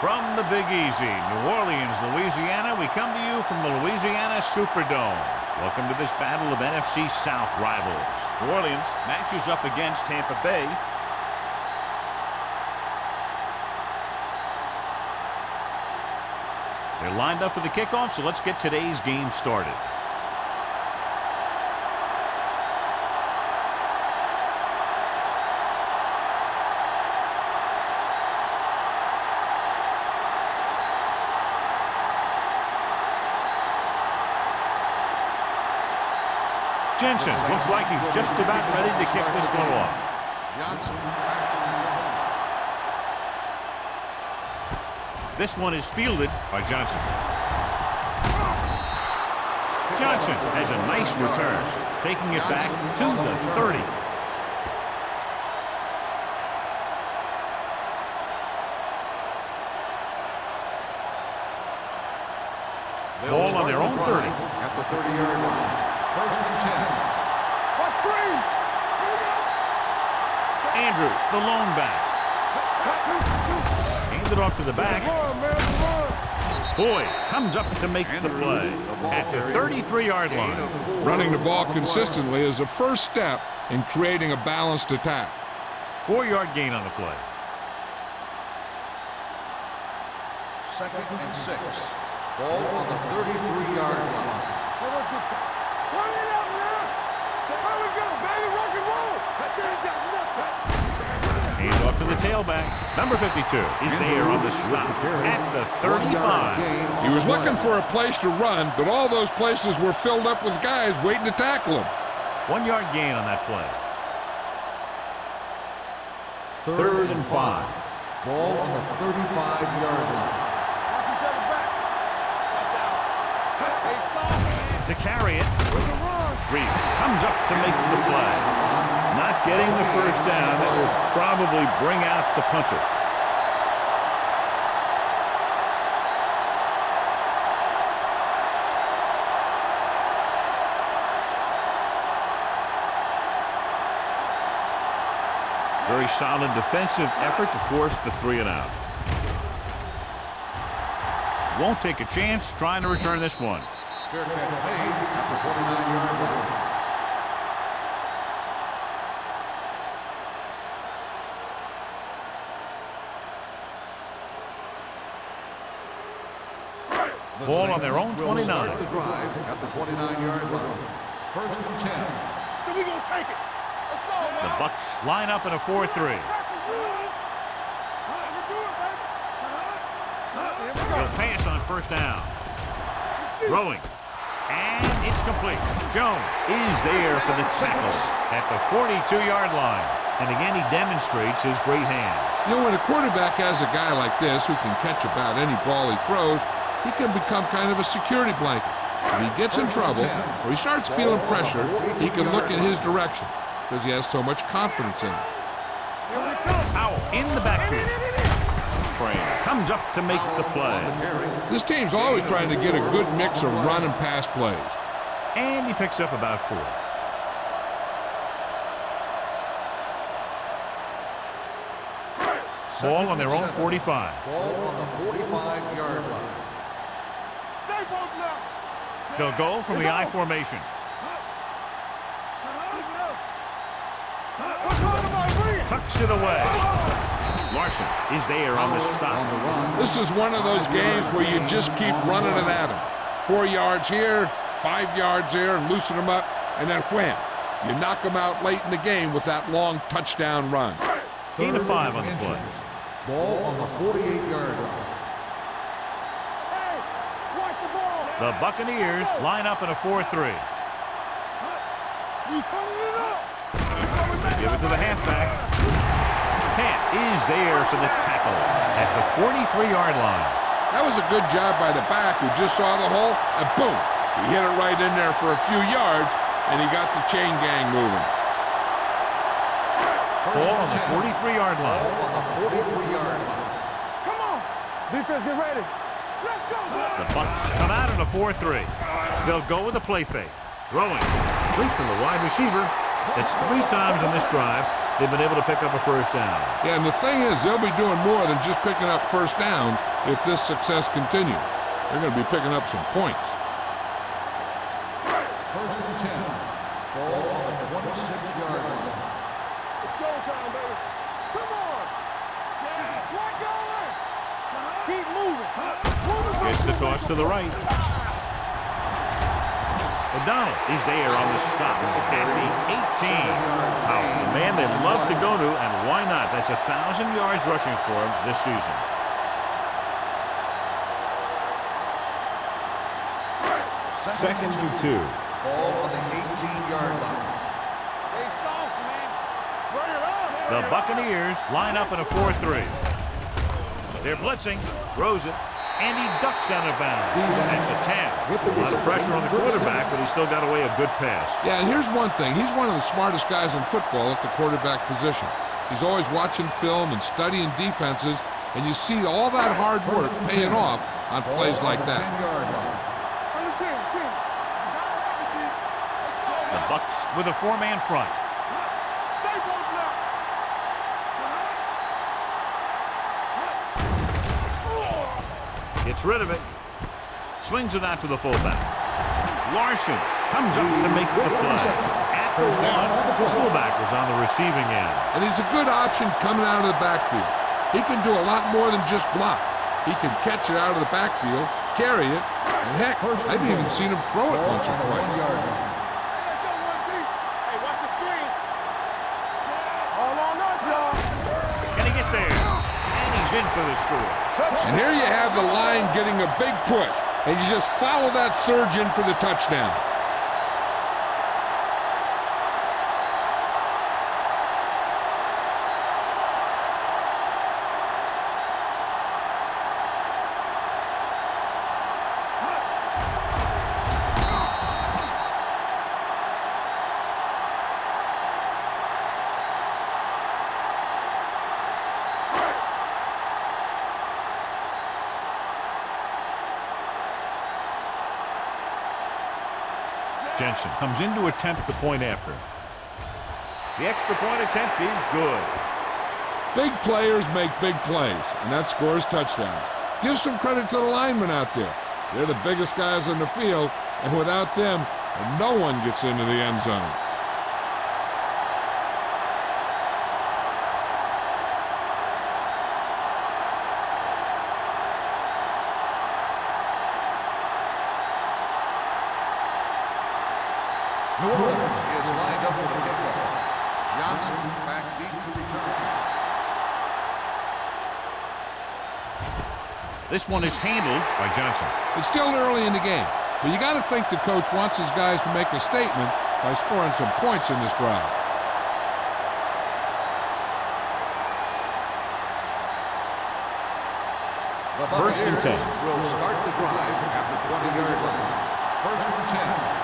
From the Big Easy, New Orleans, Louisiana, we come to you from the Louisiana Superdome. Welcome to this battle of NFC South rivals. New Orleans matches up against Tampa Bay. They're lined up for the kickoff, so let's get today's game started. Jensen looks like he's just about ready to kick this one off. This one is fielded by Johnson. Johnson has a nice return, taking it back to the 30. Ball on their own 30. At the 30-yard line. First and 10. What screen? Andrews, the lone back. Handed off to the back. Boyd comes up to make the play at the 33-yard line. Running the ball consistently is the first step in creating a balanced attack. 4-yard gain on the play. Second and 6. Ball on the 33-yard line. Turn it up, man. There we go, baby. Rock and roll. Hand off to the tailback. Number 52 is there on the stop at the 35. He was looking for a place to run, but all those places were filled up with guys waiting to tackle him. 1-yard gain on that play. Third and 5. Ball on the 35-yard line. To carry it, Reed comes up to make the play. Not getting the first down, that will probably bring out the punter. Very solid defensive effort to force the 3-and-out. Won't take a chance trying to return this one. Fair catch made at the 29-yard line. Ball on their own 29. Start the drive at the 29-yard line. First and 10. So we gonna take it. Let's go, man. The Bucks line up in a 4-3. He'll pass on first down. Throwing. And it's complete. Jones is there for the tackle at the 42-yard line. And again, he demonstrates his great hands. You know, when a quarterback has a guy like this who can catch about any ball he throws, he can become kind of a security blanket. If he gets in trouble or he starts feeling pressure, he can look in his direction because he has so much confidence in him. Powell in the backfield. Frame comes up to make the play. This team's always trying to get a good mix of run and pass plays. And he picks up about 4. Ball on their own 45. Ball on the 45-yard line. They'll go from the I formation. Tucks it away. Larson is there on the stop. This is one of those games where you just keep running it at him. 4 yards here, 5 yards there, and loosen them up, and then wham. You knock them out late in the game with that long touchdown run. Gain of 5 on the play. Ball on the 48-yard line. The Buccaneers line up in a 4-3. Give it to the halfback. Camp is there for the tackle at the 43-yard line. That was a good job by the back who just saw the hole, and boom, he hit it right in there for a few yards, and he got the chain gang moving. Ball on the 43-yard line. Ball on the 43-yard line. Come on. Defense, get ready. Let's go. The Bucs come out in a 4-3. They'll go with a play fake. Throwing. Complete to the wide receiver. That's 3 times on this drive they've been able to pick up a first down. Yeah, and the thing is, they'll be doing more than just picking up first downs. if this success continues. They're going to be picking up some points. First and 10. Ball on the 26-yard line. It's showtime, baby. Come on. Flat going. Keep moving. Gets the toss to the right. O'Donnell is there on the stop at the 18. Oh, the man they love to go to, and why not? That's 1,000 yards rushing for him this season. Second and 2. Ball on the 18-yard line. Hey, soft, man. Bring it on. The Buccaneers line up in a 4-3. They're blitzing. Throws it. And he ducks out of bounds at the 10. A lot of pressure on the quarterback, but he still got away a good pass. Yeah, and here's one thing. He's one of the smartest guys in football at the quarterback position. He's always watching film and studying defenses, and you see all that hard work paying off on plays like that. On the 10. The Bucs with a 4-man front. Stay posted up. Gets rid of it. Swings it out to the fullback. Larson comes up to make the play. At the 1, the fullback was on the receiving end. And he's a good option coming out of the backfield. He can do a lot more than just block. He can catch it out of the backfield, carry it, and heck, I've even seen him throw it once or twice. Let's go, 1 deep. Hey, watch the screen. All on us, y'all. Can he get there? And he's in for the score. And here you have the line getting a big push, and you just follow that surge in for the touchdown. Jensen comes in to attempt the point after. The extra point attempt is good. Big players make big plays, and that scores touchdowns. Give some credit to the linemen out there. They're the biggest guys on the field, and without them, no one gets into the end zone. New Orleans is lined up for the kickoff. Johnson back deep to return. This one is handled by Johnson. It's still early in the game, but you got to think the coach wants his guys to make a statement by scoring some points in this drive. The First and 10. Will start the drive at the 20-yard line. First and 10.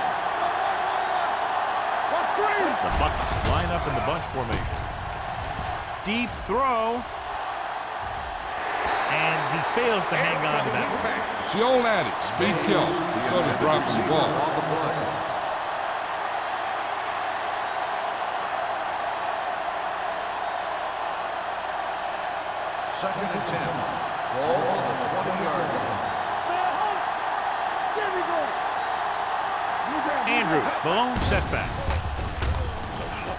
The Bucs line up in the bunch formation. Deep throw. And he fails to hang on to that. It's the old adage, speed kills. So does dropping the ball. Second and 10. Ball on the 20-yard line. There we go. Andrews, the lone setback.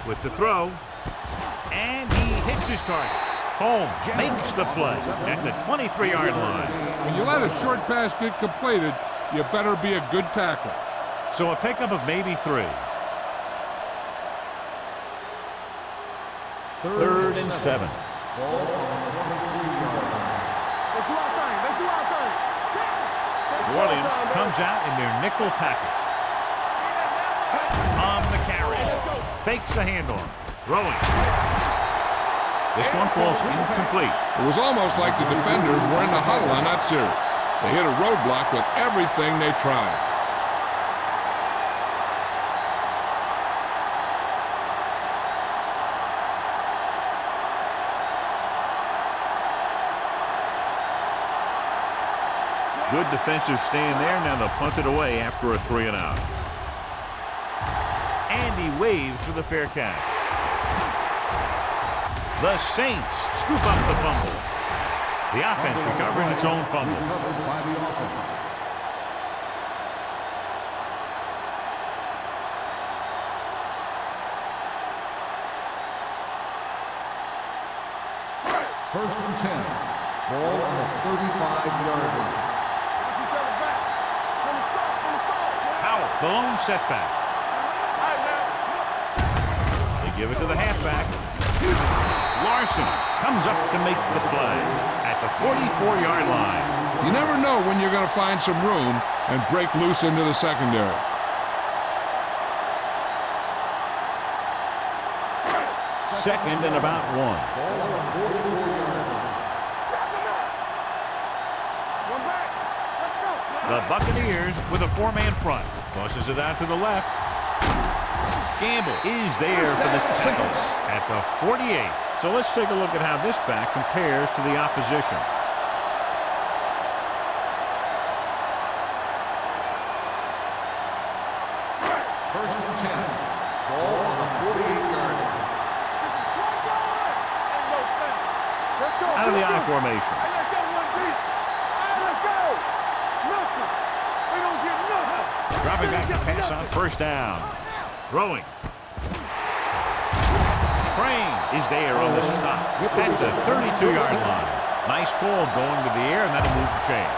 With the throw. And he hits his target. Holmes makes the play at the 23-yard line. When you let a short pass get completed, you better be a good tackler. So a pickup of maybe 3. Third and 7. Ball on the 23-yard line. Let's do our thing. Let's do our thing. New Orleans comes out in their nickel package. On the carry. Fakes the handoff. Throwing. This one falls incomplete. It was almost like the defenders were in the huddle on that series. They hit a roadblock with everything they tried. Good defensive stand there. Now they'll punt it away after a 3-and-out. And he waves for the fair catch. The Saints scoop up the fumble. The offense recovers its own fumble. Recovered by the offense. First and 10. Ball on the 35-yard line. Howell, the lone setback. They give it to the halfback. Larson comes up to make the play at the 44-yard line. You never know when you're going to find some room and break loose into the secondary. Second and about 1. Ball on the 44-yard line. The Buccaneers with a 4-man front. Tosses it out to the left. Gamble is there for the tackle at the 48. So let's take a look at how this back compares to the opposition. First and 10. Ball on the 48-yard line. Out of the I formation. Dropping back to pass on first down. Throwing. Crane is there on the stop at the 32-yard line. Nice call going to the air, and that'll move the chain.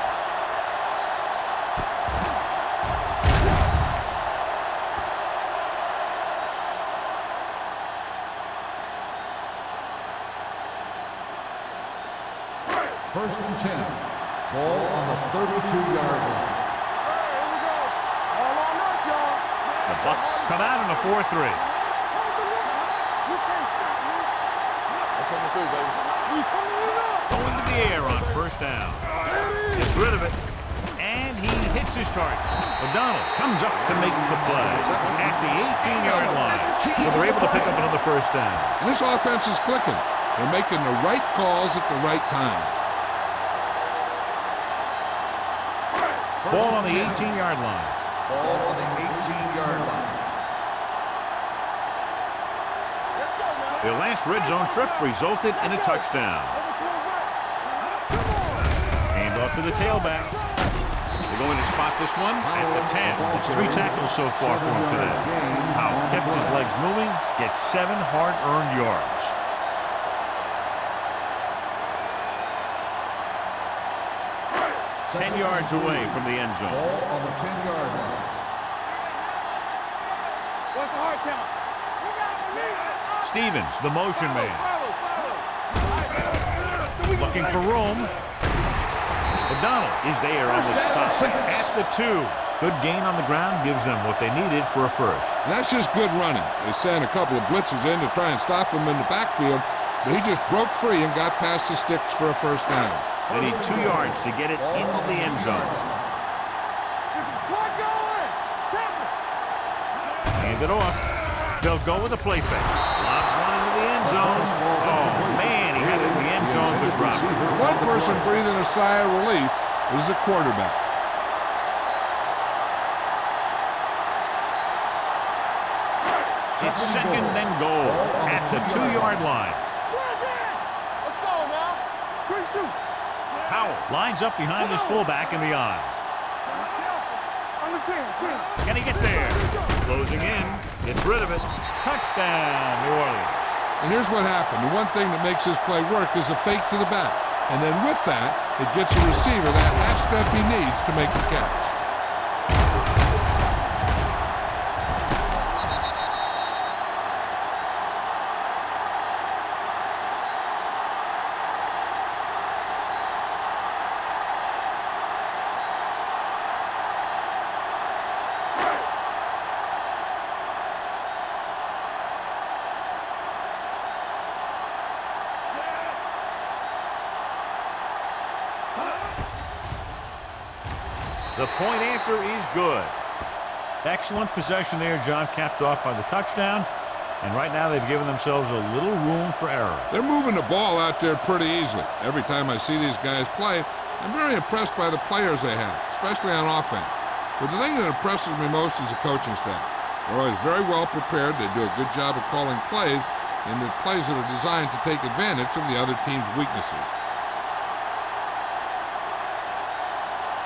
First and 10. Ball on the 32-yard line. The Bucs come out in a 4-3. Going to the air on first down. Gets rid of it. And he hits his target. O'Donnell comes up to make the play at the 18-yard line. So they're able to pick up another first down. And this offense is clicking. They're making the right calls at the right time. Ball on the 18-yard line. Ball on the 18-yard line. Their last red zone trip resulted in a touchdown. Hand off to the tailback. They're going to spot this one at the 10. It's 3 tackles so far for him today. Howell kept his legs moving, gets 7 hard-earned yards. Ten yards away from the end zone. Ball on the 10-yard line. What's the hard count? Stevens, the motion man. Looking for room. O'Donnell is there on the stop at the 2. Good gain on the ground gives them what they needed for a first. And that's just good running. They sent a couple of blitzes in to try and stop him in the backfield, but he just broke free and got past the sticks for a first down. They need 2 yards to get it into the end zone. Hand it off. They'll go with a play fake. Lobs one into the end zone. Oh, man, he had it in the end zone, but dropped it. One person breathing a sigh of relief is the quarterback. It's second and goal at the 2-yard line. Let's go now. Quick shoot. Howell lines up behind his fullback in the I. On the 10. Can he get there? Closing in. Gets rid of it. Touchdown, New Orleans. And here's what happened. The one thing that makes this play work is a fake to the back. And then with that, it gets the receiver that half step he needs to make the catch. The point after is good. Excellent possession there, John, capped off by the touchdown. And right now they've given themselves a little room for error. They're moving the ball out there pretty easily. Every time I see these guys play, I'm very impressed by the players they have, especially on offense. But the thing that impresses me most is the coaching staff. They're always very well prepared. They do a good job of calling plays, and the plays that are designed to take advantage of the other team's weaknesses.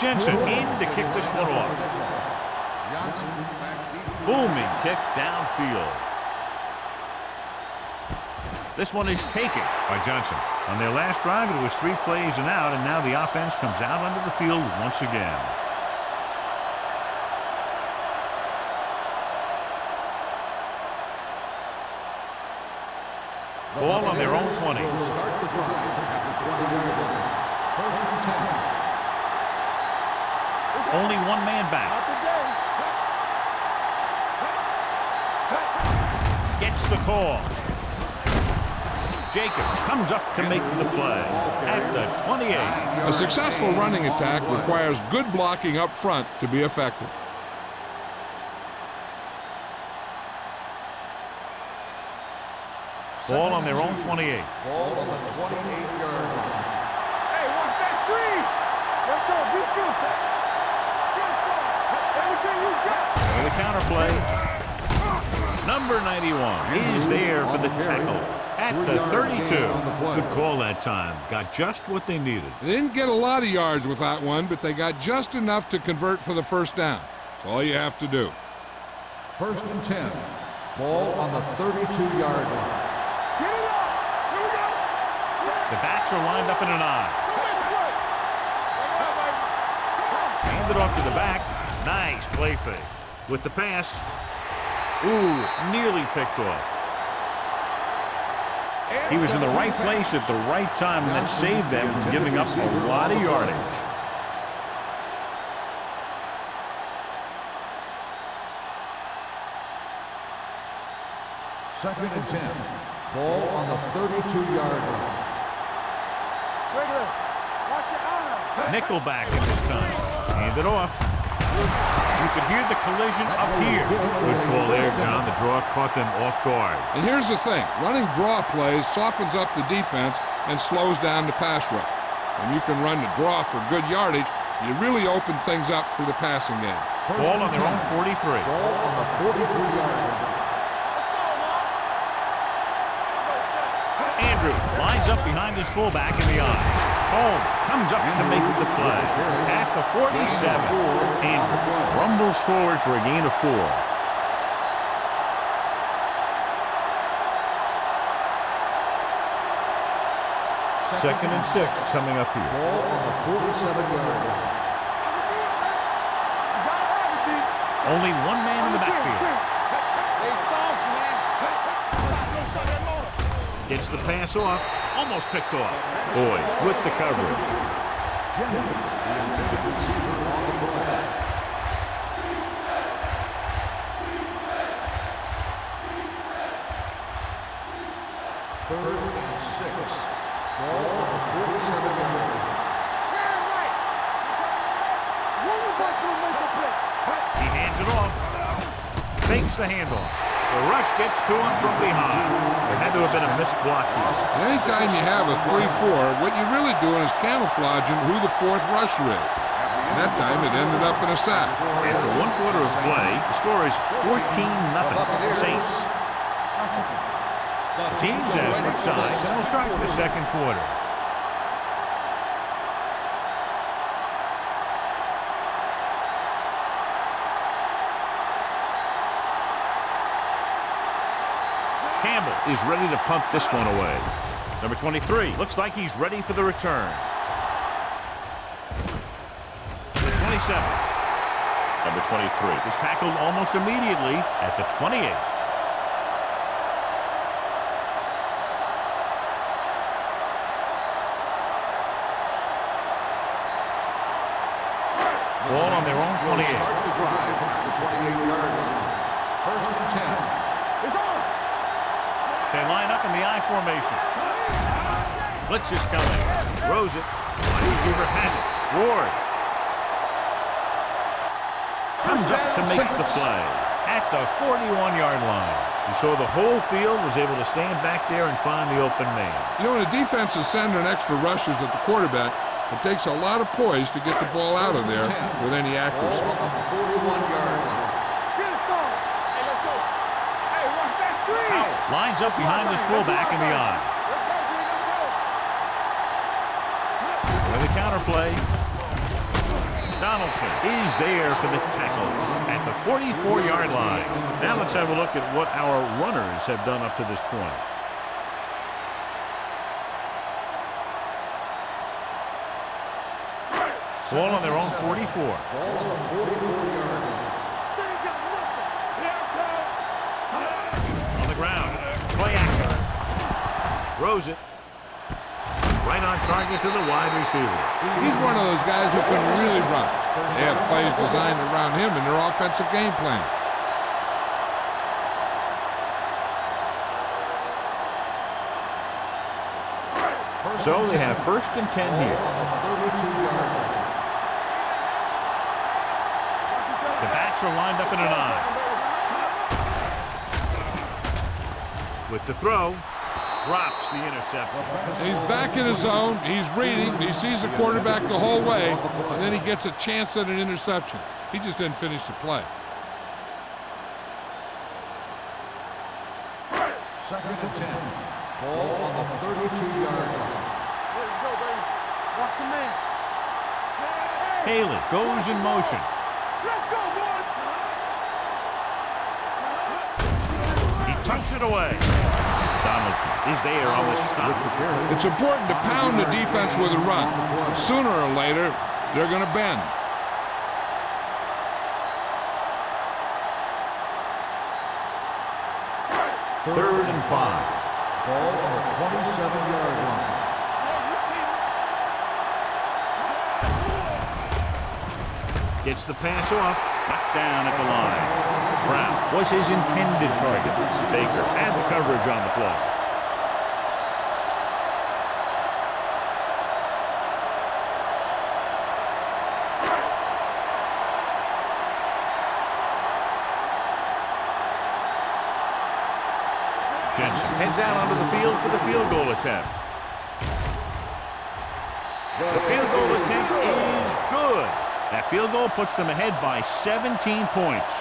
Jensen in to kick this one off. Johnson back deep to Booming kick downfield. This one is taken by Johnson. On their last drive, it was 3 plays and out, and now the offense comes out onto the field once again. Ball on their own 20. start the drive at the 20-yard line. First and 10. Only one man back. Gets the call. Jacobs comes up to make the play at the 28. A successful running attack requires good blocking up front to be effective. Ball on their own 28. Ball on the 28-yard line. Hey, watch that screen. Let's go. Be good. Everything you got. With a counter play, number 91 is there for the tackle at the 32. Good call that time. Got just what they needed. They didn't get a lot of yards with that one, but they got just enough to convert for the first down. That's all you have to do. First and 10. Ball on the 32-yard line. Get it up. Here we go. The backs are lined up in an eye. Hand it off to the back. Nice play fake. With the pass. Ooh, nearly picked off. He was in the right place at the right time, and that saved them from giving up a lot of yardage. Second and 10. Ball on the 32-yard line. Regular. Watch your eyes. Nickelback in this time. Hand it off. You could hear the collision up here. Good call there, John. The draw caught them off guard. And here's the thing. Running draw plays softens up the defense and slows down the pass rush. When you can run the draw for good yardage, you really open things up for the passing game. Ball on their own 43. Ball on the 43-yard line. Andrews lines up behind his fullback in the eye. Holmes comes up to make the play at the 47. Andrews rumbles forward for a gain of 4. Second and 6 coming up here. Ball on the 47-yard line. Only one man in the backfield. Gets the pass off. Almost picked off. Boyd with the coverage. Third and 6. Ball on the 47-yard line. He hands it off. Fakes the handoff. The rush gets to him from behind. There had to have been a missed block here. And anytime you have a 3-4, what you're really doing is camouflaging who the fourth rusher is. And that time it ended up in a sack. After 1 quarter of play, the score is 14-0 Saints. Teams have switched sides, and we'll start with the second quarter. Campbell is ready to punt this one away. Number 23 looks like he's ready for the return. 27. Number 23 is tackled almost immediately at the 28. Ball on their own 28. Start the drive at the 28-yard line. First and 10. It's on. They line up in the I formation. Blitz is coming. Throws it. Wide receiver has it. Ward comes up to make the play at the 41-yard line. You saw the whole field was able to stand back there and find the open man. You know, when a defense is sending extra rushers at the quarterback, it takes a lot of poise to get the ball out of there with any accuracy. Ball on the 41-yard line. Get it on. Hey, let's go. Hey, watch that screen. Powell lines up behind his fullback in the eye. Let's go, Green. Let's go. With a counter play. Donaldson is there for the tackle at the 44-yard line. Now let's have a look at what our runners have done up to this point. Ball on their own 44. Ball on the 44-yard line. On the ground. Play action. Throws it. Right on target to the wide receiver. He's one of those guys who can really run. They have plays designed around him in their offensive game plan. So they have 1st and 10 here. 32-yard line. The backs are lined up in an I. With the throw, drops the interception. He's back in his zone. He's reading. He sees the quarterback the whole way, and then he gets a chance at an interception. He just didn't finish the play. 2nd and 10. Ball on the 32-yard line. Let's go, baby. Watch your man. Haley goes in motion. Let's go, boys. He tucks it away. Donaldson is there on the stop. It's important to pound the defense with a run. Sooner or later, they're going to bend. Third and 5. Ball on the 27-yard line. Gets the pass off. Knocked down at the line. Brown was his intended target. Baker had the coverage on the play. Jensen heads out onto the field for the field goal attempt. The field goal attempt is good. That field goal puts them ahead by 17 points.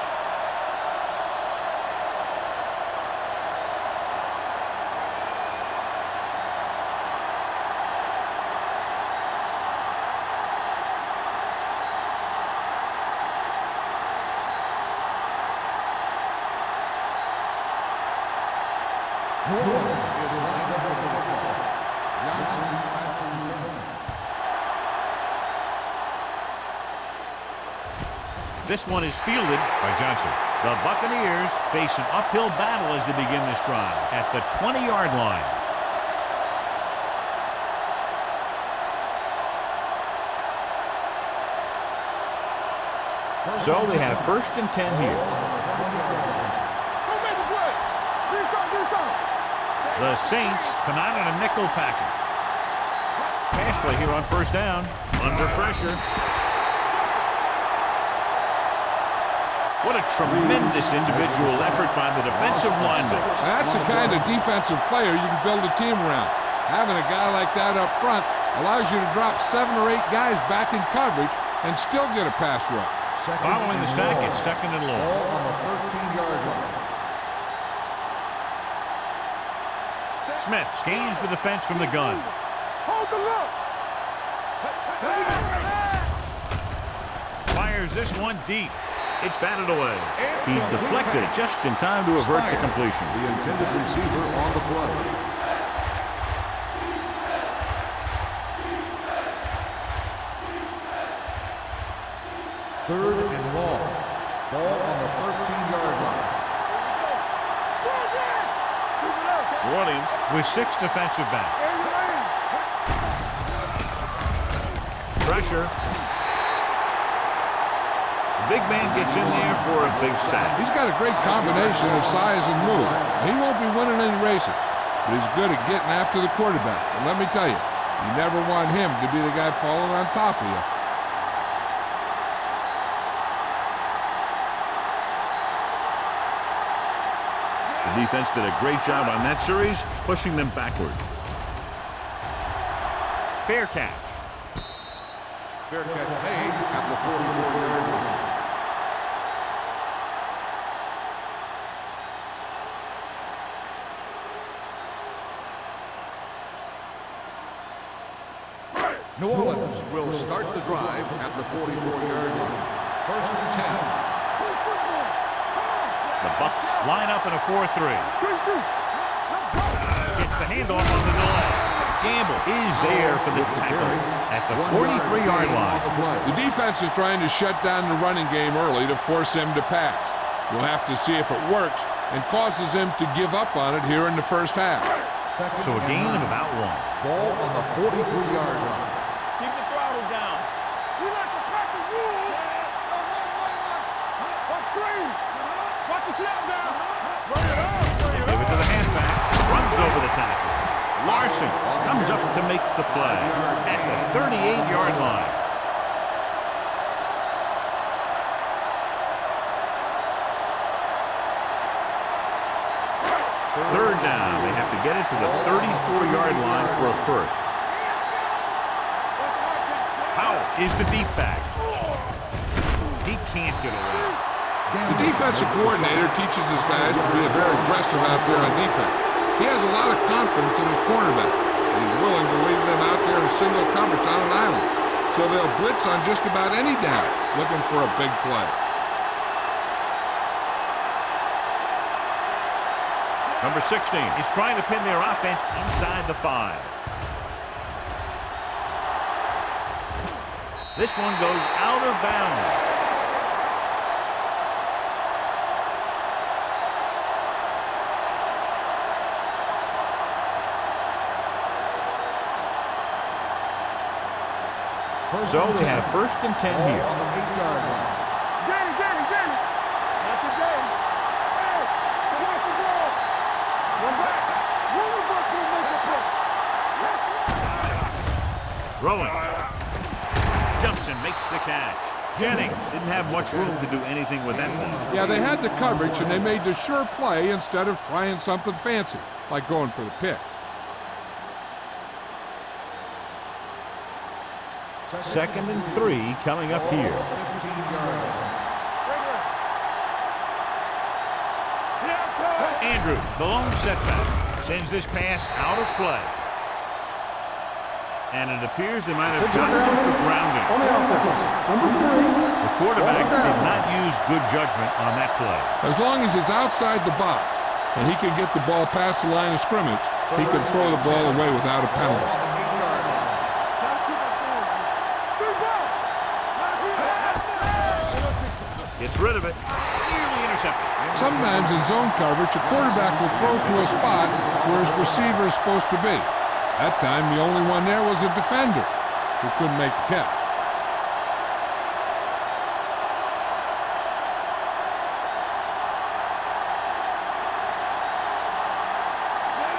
This one is fielded by Johnson. The Buccaneers face an uphill battle as they begin this drive at the 20-yard line. So they have 1st and 10 here. Go make a play. Do something. The Saints come out in a nickel package. Pass play here on 1st down. Under pressure. What a tremendous individual effort by the defensive lineman. That's the kind of defensive player you can build a team around. Having a guy like that up front allows you to drop 7 or 8 guys back in coverage and still get a pass rush. Following the sack, it's 2nd and long. Ball on the 13-yard line. Smith gains the defense from the gun. Hold the look. Fires this one deep. It's batted away. He deflected it just in time to avert the completion. The intended receiver on the play. Third and long. Ball on the 13-yard line. New Orleans with 6 defensive backs. Pressure. The big man gets in there for a big sack. He's got a great combination of size and move. He won't be winning any races, but he's good at getting after the quarterback. And let me tell you, you never want him to be the guy falling on top of you. The defense did a great job on that series, pushing them backward. Fair catch. Fair catch made at the 44-yard line. New Orleans will start the drive at the 44-yard line. First and 10. The Bucks line up in a 4-3. Gets the handoff on the delay. Gamble is there for the tackle at the 43-yard line. The defense is trying to shut down the running game early to force him to pass. We'll have to see if it works and causes him to give up on it here in the first half. So a gain of about 1. Ball on the 43-yard line. Keep the throttle down. We like to crack the rules. Watch screen. Watch the snap down. Run it up. Give it to the halfback. Runs over the tackle. Larson comes up to make the play at the 38-yard line. Third down. They have to get it to the 34-yard line for a first. Powell is the deep back. He can't get away. The defensive coordinator teaches his guys to be very aggressive out there on defense. He has a lot of confidence in his cornerback. He's willing to leave them out there in single coverage on an island. So they'll blitz on just about any down, looking for a big play. Number 16 is trying to pin their offense inside the 5. This one goes out of bounds. So they have first and 10 here. On the 8-yard line. Danny. Not today. Hey, watch the ball. One back. Rubenberg will make a play. Throwing. Jumps and makes the catch. Jennings didn't have much room to do anything with that one. Yeah, they had the coverage, and they made the sure play instead of trying something fancy, like going for the pick. Second and 3 coming up here. 15-yard line. Andrews, the lone setback, sends this pass out of play. And it appears they might have gotten him for grounding. On the offense, number 3. The quarterback did not use good judgment on that play. As long as it's outside the box and he can get the ball past the line of scrimmage, he can throw the ball away without a penalty. On the 8-yard line. Gets rid of it. Nearly intercepted. Sometimes in zone coverage, a quarterback will throw to a spot where his receiver is supposed to be. That time, the only one there was a defender who couldn't make the catch.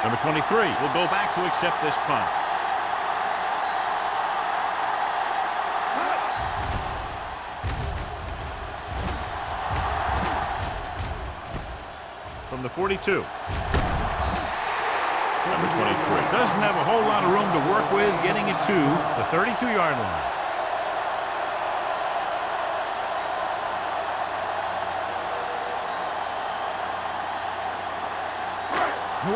Number 23 will go back to accept this punt. From the 42. Number 23 doesn't have a whole lot of room to work with, getting it to the 32-yard line.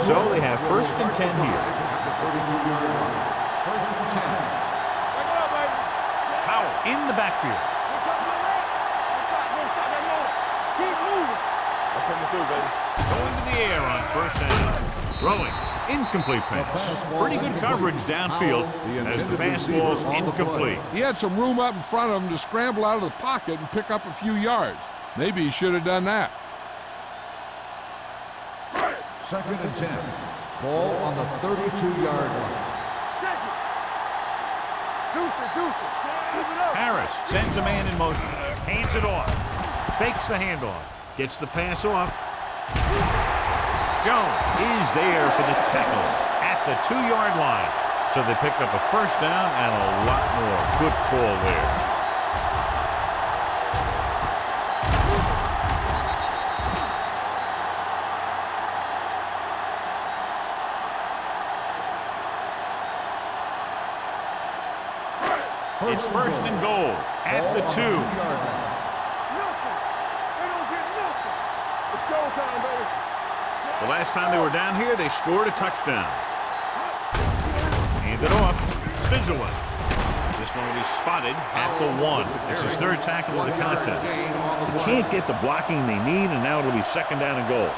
So they have first and 10 here. First and 10. Powell in the backfield. Keep moving. I'm coming through, baby. Going to the air on first down. Throwing. Incomplete pass. Pretty good coverage downfield as the pass falls incomplete. He had some room up in front of him to scramble out of the pocket and pick up a few yards. Maybe he should have done that. Second and 10. Ball on the 32-yard line. Check it. Deuce it. Keep it up. Harris sends a man in motion. Hands it off. Fakes the handoff. Gets the pass off. Jones is there for the tackle at the 2-yard line. So they pick up a first down and a lot more. Good call there. It's first and goal at the 2. Nothing. They don't get nothing. It's showtime, baby. The last time they were down here, they scored a touchdown. Hand it off. Spins away. this one will be spotted at the 1. It's his third tackle of the contest. They Can't get the blocking they need, and now it'll be second down and goal.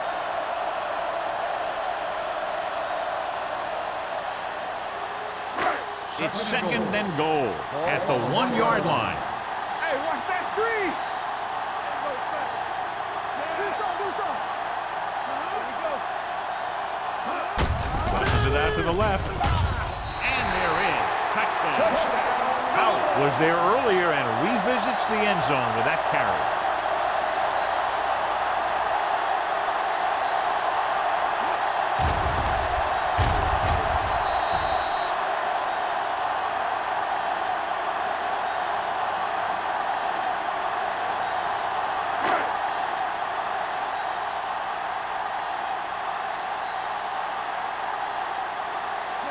It's second and goal at the 1-yard line. Hey, watch that screen. Pushes it out to the left. And they're in. Touchdown. Out was there earlier and revisits the end zone with that carry.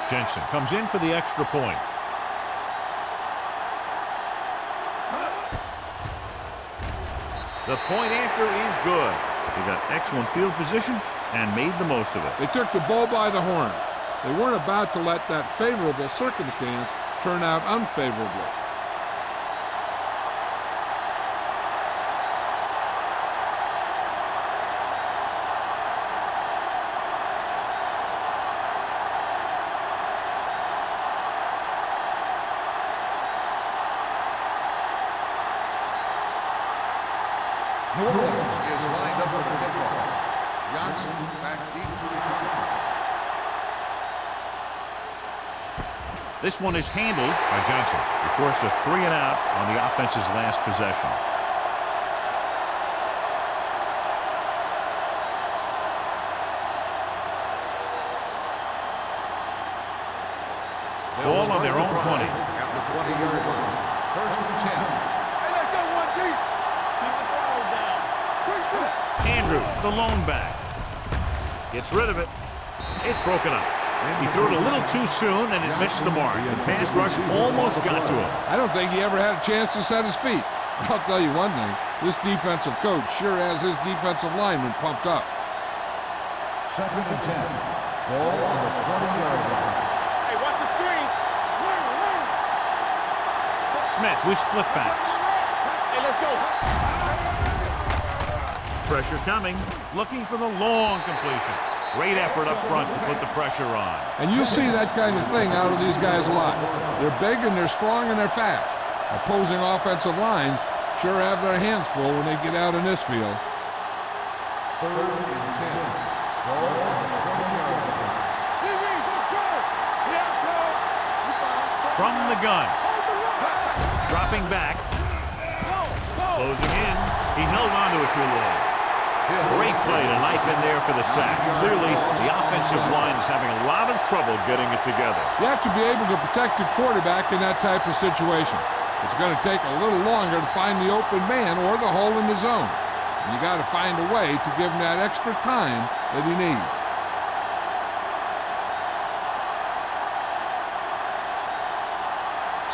Jensen comes in for the extra point. The point after is good. They got excellent field position and made the most of it. They took the bull by the horn. They weren't about to let that favorable circumstance turn out unfavorably. New Orleans is lined up for the kickoff. Johnson back deep to return. This one is handled by Johnson. He forced a 3 and out on the offense's last possession. Ball on their own 20. At the 20-yard line. First and 10. Hey, let's go one deep. Keep the ball down. Quick shoot. Andrews, the lone back. Gets rid of it. It's broken up. He threw it a little too soon, and it missed the mark. The pass rush almost got to him. I don't think he ever had a chance to set his feet. I'll tell you one thing. This defensive coach sure has his defensive lineman pumped up. Second and 10. Ball on the 20-yard line. Hey, watch the screen. Smith with split backs. Hey, let's go. Pressure coming. Looking for the long completion. Great effort up front to put the pressure on. And you see that kind of thing out of these guys a lot. They're big and they're strong and they're fast. Opposing offensive lines sure have their hands full when they get out in this field. Third and 10. Ball on the 20-yard line. Let's go. Yeah, go. From the gun. Dropping back. Closing in. He held onto it too long. Great play to knife in there for the sack. Clearly, the offensive line is having a lot of trouble getting it together. You have to be able to protect your quarterback in that type of situation. It's going to take a little longer to find the open man or the hole in the zone. And you got to find a way to give him that extra time that he needs.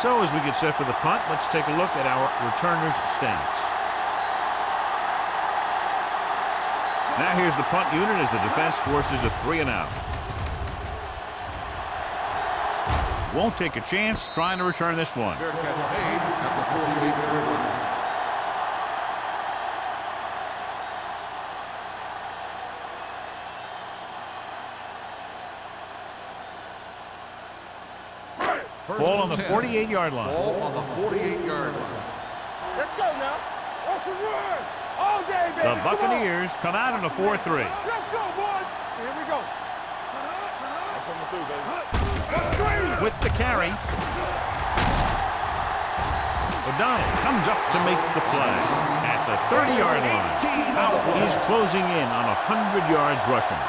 So as we get set for the punt, let's take a look at our returners' stats. Now here's the punt unit as the defense forces a 3 and out. Won't take a chance trying to return this one. Fair catch made at the 48-yard line. Ball on the 48-yard line. Ball on the 48-yard line. Let's go now. Off the run. All day, baby. The Buccaneers come out in a 4-3. Let's go, boys. Here we go. I'm coming through, baby. With the carry. O'Donnell comes up to make the play at the 30-yard line. He's closing in on 100 yards rushing.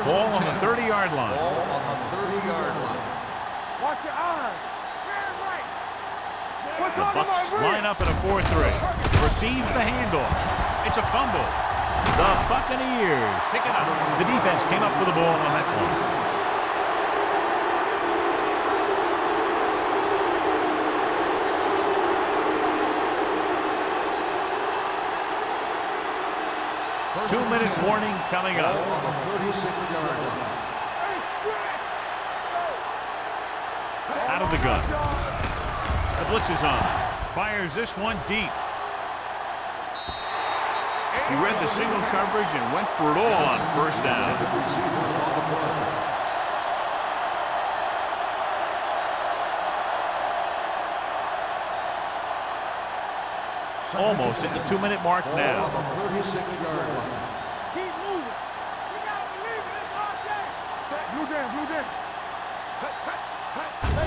Ball on the 30-yard line. Ball on the 30-yard line. Watch your eyes. What's The on my Bucs rear? line up in a 4-3. Receives the handoff. It's a fumble. The Buccaneers pick it up. The defense came up with the ball on that one. 2-minute warning coming up. Ball on the 36-yard line. Out of the gun. The blitz is on. Fires this one deep. He read the single coverage and went for it all on first down. Almost at the 2-minute mark now. On the 36-yard line. Keep moving. You gotta believe it. It's our day. Blue jam, blue jam.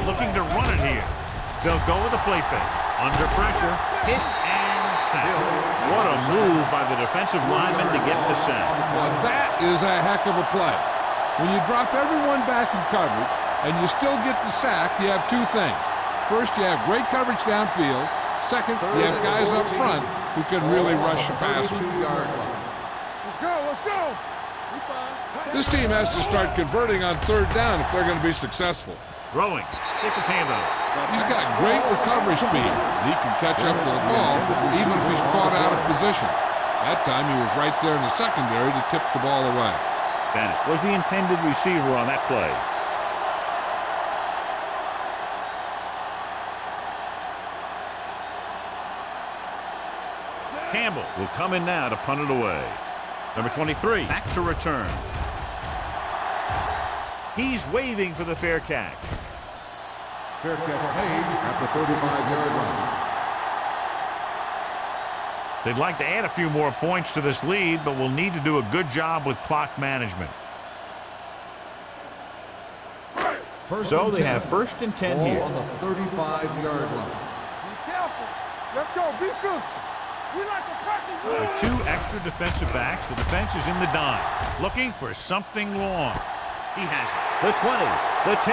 Looking to run it here. They'll go with a play fake. Under pressure. Hit and sack. What a move by the defensive lineman to get the sack. Well, that is a heck of a play. When you drop everyone back in coverage and you still get the sack, you have two things. First, you have great coverage downfield. Second, you have guys up front who can really rush the passer. Let's go, let's go. This team has to start converting on third down if they're going to be successful. Throwing. Gets his hand on it. He's got great recovery speed, and he can catch up to the ball even if he's caught out of position. That time he was right there in the secondary to tip the ball away. Bennett was the intended receiver on that play. Campbell will come in now to punt it away. Number 23 back to return. He's waving for the fair catch. Fair catch made at the 35-yard line. They'd like to add a few more points to this lead, but will need to do a good job with clock management. So they have 1st and 10 here. On the 35-yard line. Be careful. Let's go, be physical. We like to practice. With 2 extra defensive backs, the defense is in the dime, looking for something long. He has it. The 20, the 10.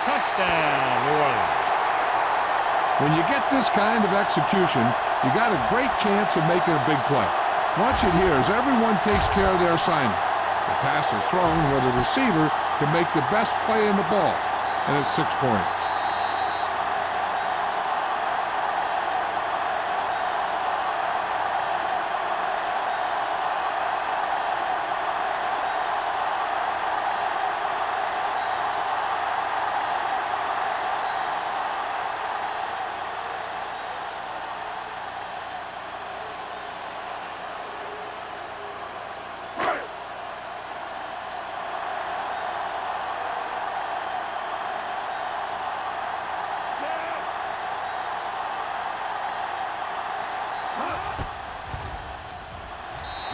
Touchdown, New Orleans. When you get this kind of execution, you got a great chance of making a big play. Watch it here as everyone takes care of their assignment. The pass is thrown where the receiver can make the best play in the ball, and it's 6 points.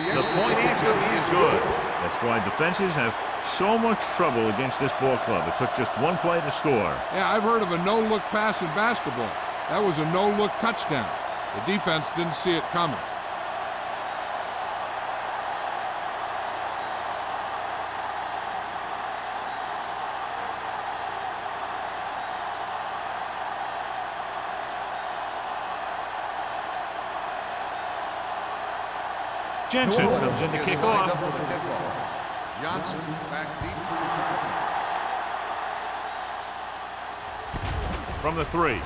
The point answer is good. That's why defenses have so much trouble against this ball club. It took just 1 play to score. Yeah, I've heard of a no-look pass in basketball. That was a no-look touchdown. The defense didn't see it coming. Jensen comes in to kick off. Johnson back deep to return. From the 3.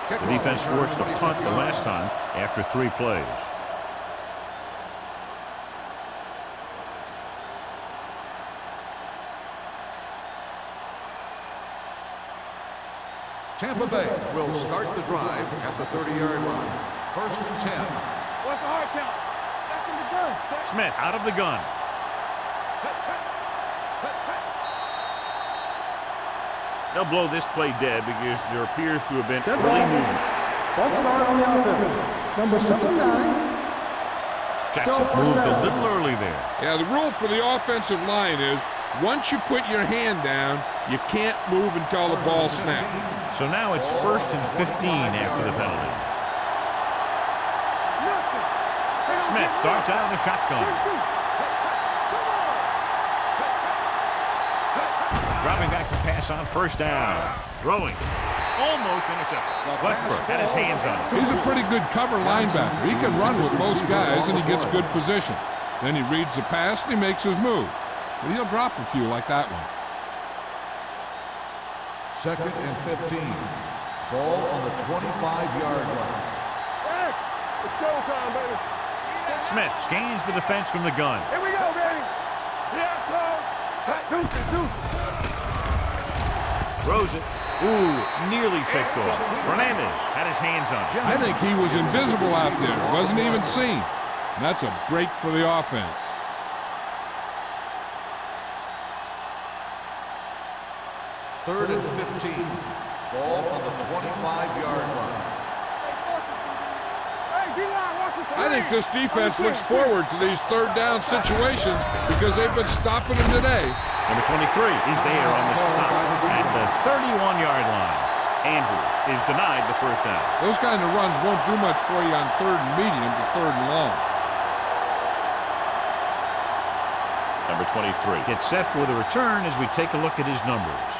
The defense forced a punt the last time after 3 plays. Tampa Bay will start the drive at the 30-yard line. 1st and 10. What's the hard count? Back in the gun. Smith out of the gun. They'll blow this play dead because there appears to have been early movement. Let's start on the offense. Number 79. Jackson moved a little early there. Yeah, the rule for the offensive line is once you put your hand down, you can't move until the ball snaps. So now it's 1st and 15 after the penalty. Smith starts out in the shotgun. Dropping back to pass on 1st down. Throwing. Almost intercepted. Westbrook had his hands on it. He's a pretty good cover linebacker. He can run with most guys, and he gets good position. Then he reads the pass, and he makes his move. But he'll drop a few like that one. 2nd and 15. Ball on the 25-yard line. X, It's showtime, baby. Smith scans the defense from the gun. Here we go, baby. Yeah, go. Deuces, deuces. Throws it. Ooh, nearly picked off. Fernandez had his hands on it. I think he was invisible out there. Wasn't even seen. And that's a break for the offense. Third and 15. Ball on the 25-yard line. Hey, D-line, watch this. I think this defense looks forward to these third down situations because they've been stopping them today. Number 23 is there on the stop at the 31-yard line. Andrews is denied the first down. Those kind of runs won't do much for you on third and medium to third and long. Number 23 gets set for the return as we take a look at his numbers.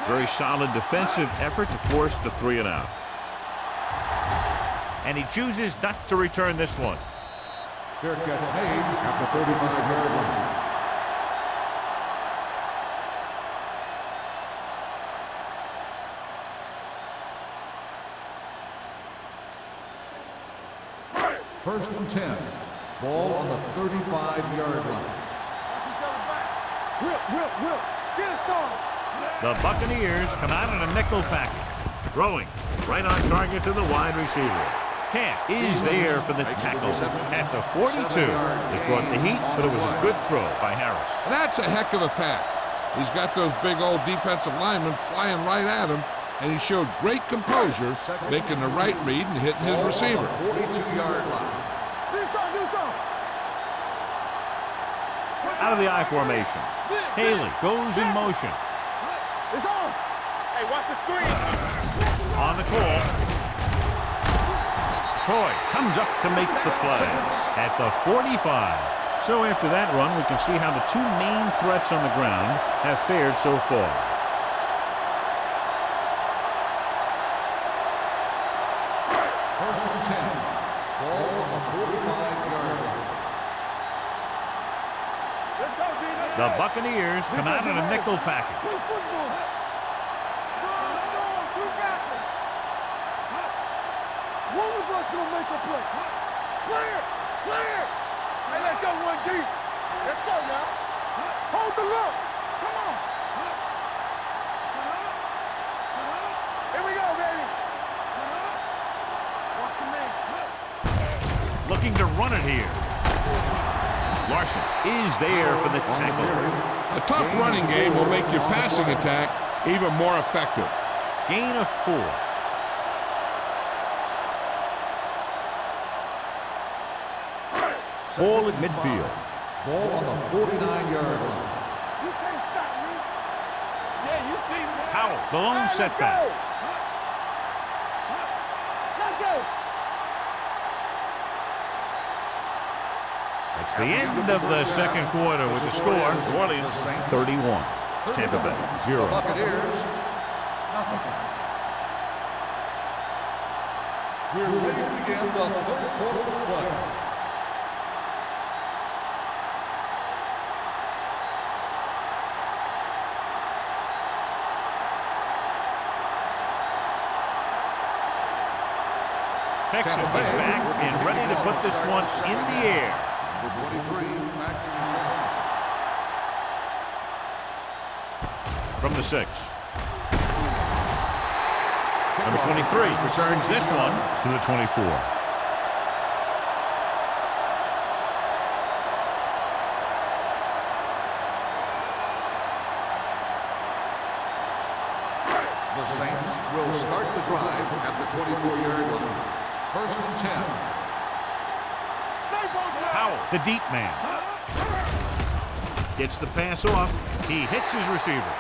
Very solid defensive effort to force the 3 and out. And he chooses not to return this one. Fair catch made at the 35-yard line. First and 10. Ball on the 35-yard line. Whip. Get it started. The Buccaneers come out in a nickel package. Throwing right on target to the wide receiver. Camp is there for the tackle at the 42. It brought the heat, but it was a good throw by Harris. That's a heck of a pass. He's got those big old defensive linemen flying right at him, and he showed great composure, making the right read and hitting his receiver. 42-yard line. Do something. Out of the I formation. Haley goes in motion. It's on. Hey, watch the screen. On the call. Troy comes up to make the play at the 45. So after that run, we can see how the two main threats on the ground have fared so far. First and 10. Ball on the 45-yard line. Let's go, D-line. The Buccaneers come out in a nickel package. Play football. Strong, two backers. One of us gonna make a play. Clear. Hey, let's go, 1 deep. Let's go now. Hold the look. Come on. Here we go, baby. Watch your man. Looking to run it here. Larson is there for the tackle. A tough running game will make your passing attack even more effective. Gain of 4. Ball at midfield. Ball on the 49-yard line. You can't stop me. Yeah, you see me. Howell, the lone setback. Let's go. It's the end of the second quarter with the score. New Orleans 31. Tampa Bay 0. Buccaneers, nothing. We're ready to begin the third quarter of play. Texan is back and ready to put this one in the air. Number 23, back to return. From the 6. Number 23 returns this one to the 24. The Saints will start the drive at the 24-yard line. First and 10. Howell, the deep man. Gets the pass off. He hits his receiver.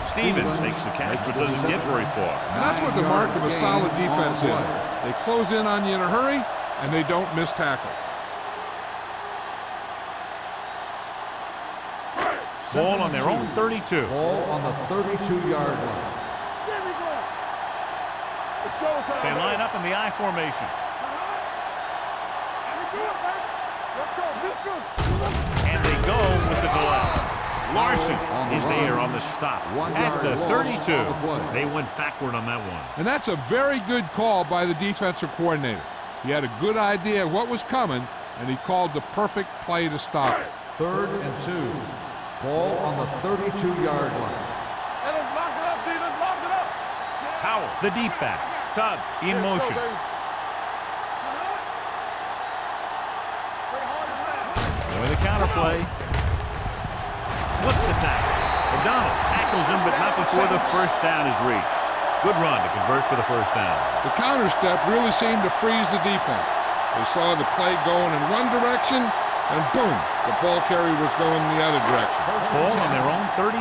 Stevens makes the catch but doesn't get very far. And that's what the mark of a solid defense is. They close in on you in a hurry, and they don't miss tackle. Ball on their own 32. Ball on the 32-yard line. There we go. It's showtime. They line up in the I formation. Let's go. And they go with the delay. Larson On the is run. there on the stop 1 at yard the loss 32. on the play. They went backward on that one. And that's a very good call by the defensive coordinator. He had a good idea of what was coming, and he called the perfect play to stop it. 3rd and 2. Ball on the 32-yard line. Hey, let's lock it up, D. Let's lock it up. Powell, the deep back. Tubbs in motion. With a counter play. Slips the tackle. O'Donnell tackles him, but not before the first down is reached. Good run to convert for the first down. The counter step really seemed to freeze the defense. They saw the play going in one direction, and boom, the ball carrier was going the other direction. Ball on their own 34.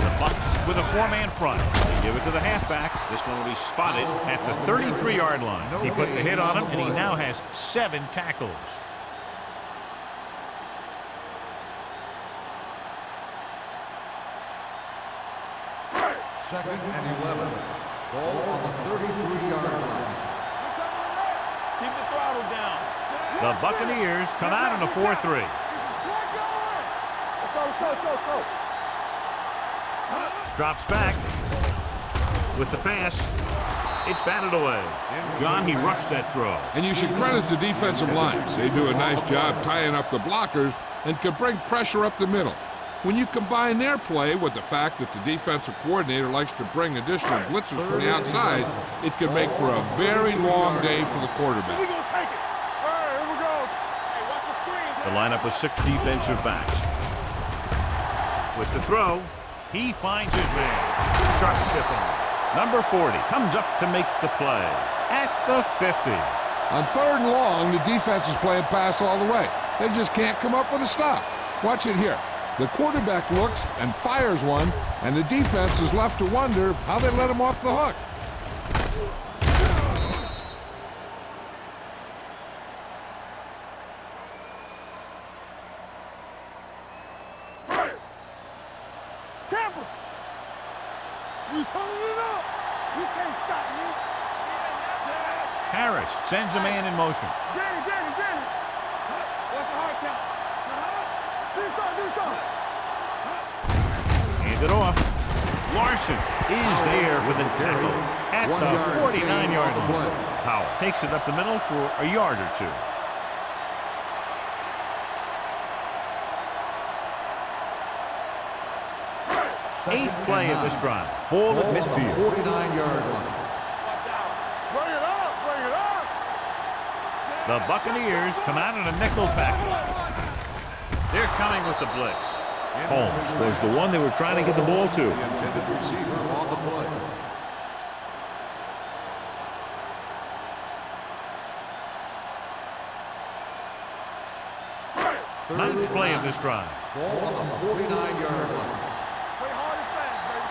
The Bucks with a 4-man front. They give it to the halfback. This one will be spotted at the 33-yard line. He put the hit on him, and he now has 7 tackles. Second and 11. Ball on the 33-yard line. Keep the throttle down. The Buccaneers come out on a 4-3. Let's go. Drops back with the pass. It's batted away. John, he rushed that throw. And you should credit the defensive lines. They do a nice job tying up the blockers and can bring pressure up the middle. When you combine their play with the fact that the defensive coordinator likes to bring additional blitzers from the outside, it can make for a very long day for the quarterback. We're going to take it. All right, here we go. Hey, watch the screens. The lineup with 6 defensive backs. With the throw, he finds his man. Sharp stiffing. Number 40 comes up to make the play at the 50. On 3rd and long, the defense is playing pass all the way. They just can't come up with a stop. Watch it here. The quarterback looks and fires one, and the defense is left to wonder how they let him off the hook. Tampa. We turning it up. You can't stop me. Harris sends a man in motion. Danny. What's the hard count? Do something. Hand it off. Larson is there for the tackle at 1 the yard 49-yard gain on the line. play. Powell takes it up the middle for a yard or 2. Eighth play of this drive. Ball at midfield. 49-yard line. Bring it up. The Buccaneers come out in a nickel package. They're coming with the blitz. Holmes was the one they were trying to get the ball to. The intended receiver on the play. Ninth play of this drive. Ball on the 49-yard line. Play hard and fast, baby.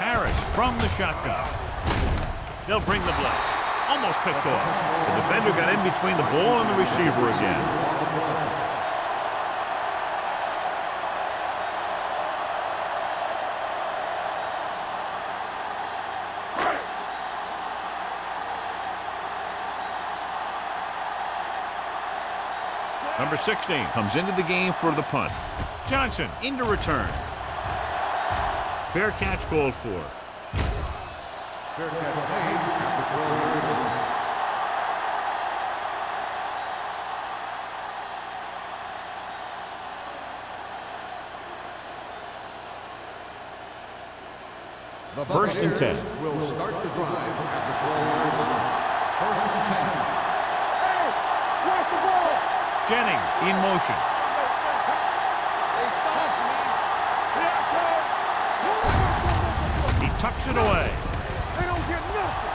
Harris from the shotgun. They'll bring the blitz. Almost picked off. The defender got in between the ball and the receiver again. Number 16 comes into the game for the punt. Johnson into return. Fair catch called for. Fair catch made at the 12-yard line. The First and 10. Buccaneers will start the drive at the 12-yard line. First and 10. Hey, watch the ball. Jennings in motion. He tucks it away. They don't get nothing.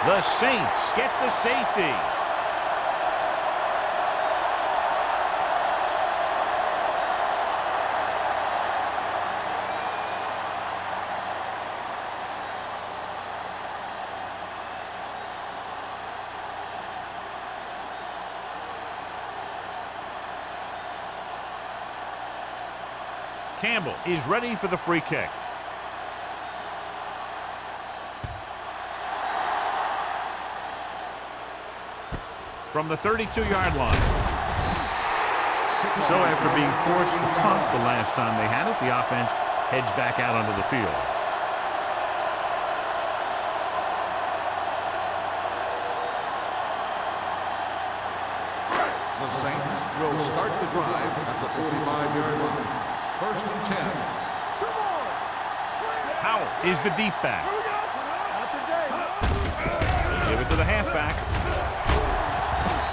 The Saints get the safety. Campbell is ready for the free kick. from the 32-yard line. So after being forced to punt the last time they had it, the offense heads back out onto the field. The Saints will start the drive at the 45-yard line. 1st and 10. Howell is the deep back. He give it to the halfback.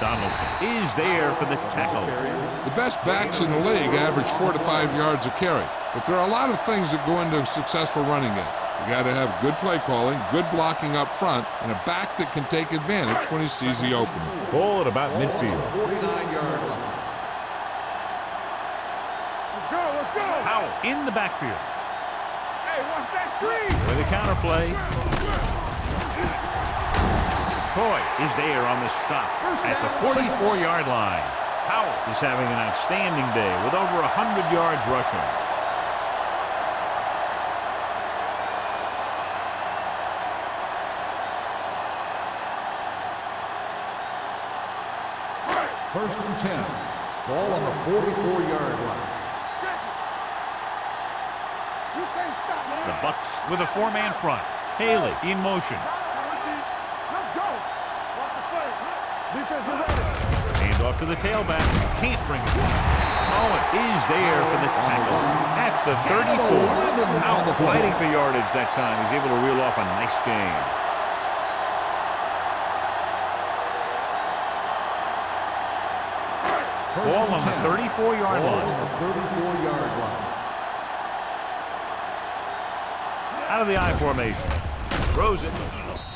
Donaldson is there for the tackle. The best backs in the league average 4 to 5 yards a carry, but there are a lot of things that go into a successful running game. You got to have good play calling, good blocking up front, and a back that can take advantage when he sees the opening. Ball at about midfield. 49-yard line. Let's go. Howell in the backfield. Hey, watch that screen. With a counterplay. Coy is there on the stop at the 44-yard line. Howell is having an outstanding day with over 100 yards rushing. First and 10. Ball on the 44-yard line. You can't stop me. The Bucks with a 4-man front. Haley in motion. Let's go. Watch the play. Defense is ready. Hand off to the tailback. Can't bring it down. Owen is there for the tackle at the 34. Howell fighting for yardage that time. He's able to reel off a nice gain. Ball on the 34-yard line. Out of the I formation. Throws it.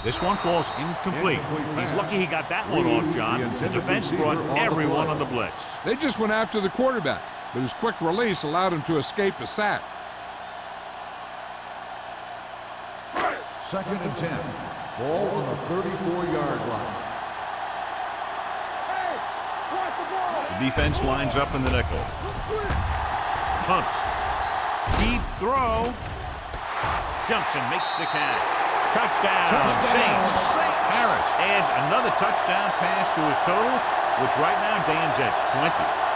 This one falls incomplete. He's lucky he got that one off, John. The defense brought everyone on the blitz. They just went after the quarterback, but his quick release allowed him to escape a sack. 2nd and 10. Ball on the 34-yard line. The defense lines up in the nickel. Pumps. Deep throw. Jumps and makes the catch. Touchdown, Saints. Harris adds another touchdown pass to his total, which right now Dan's at 20.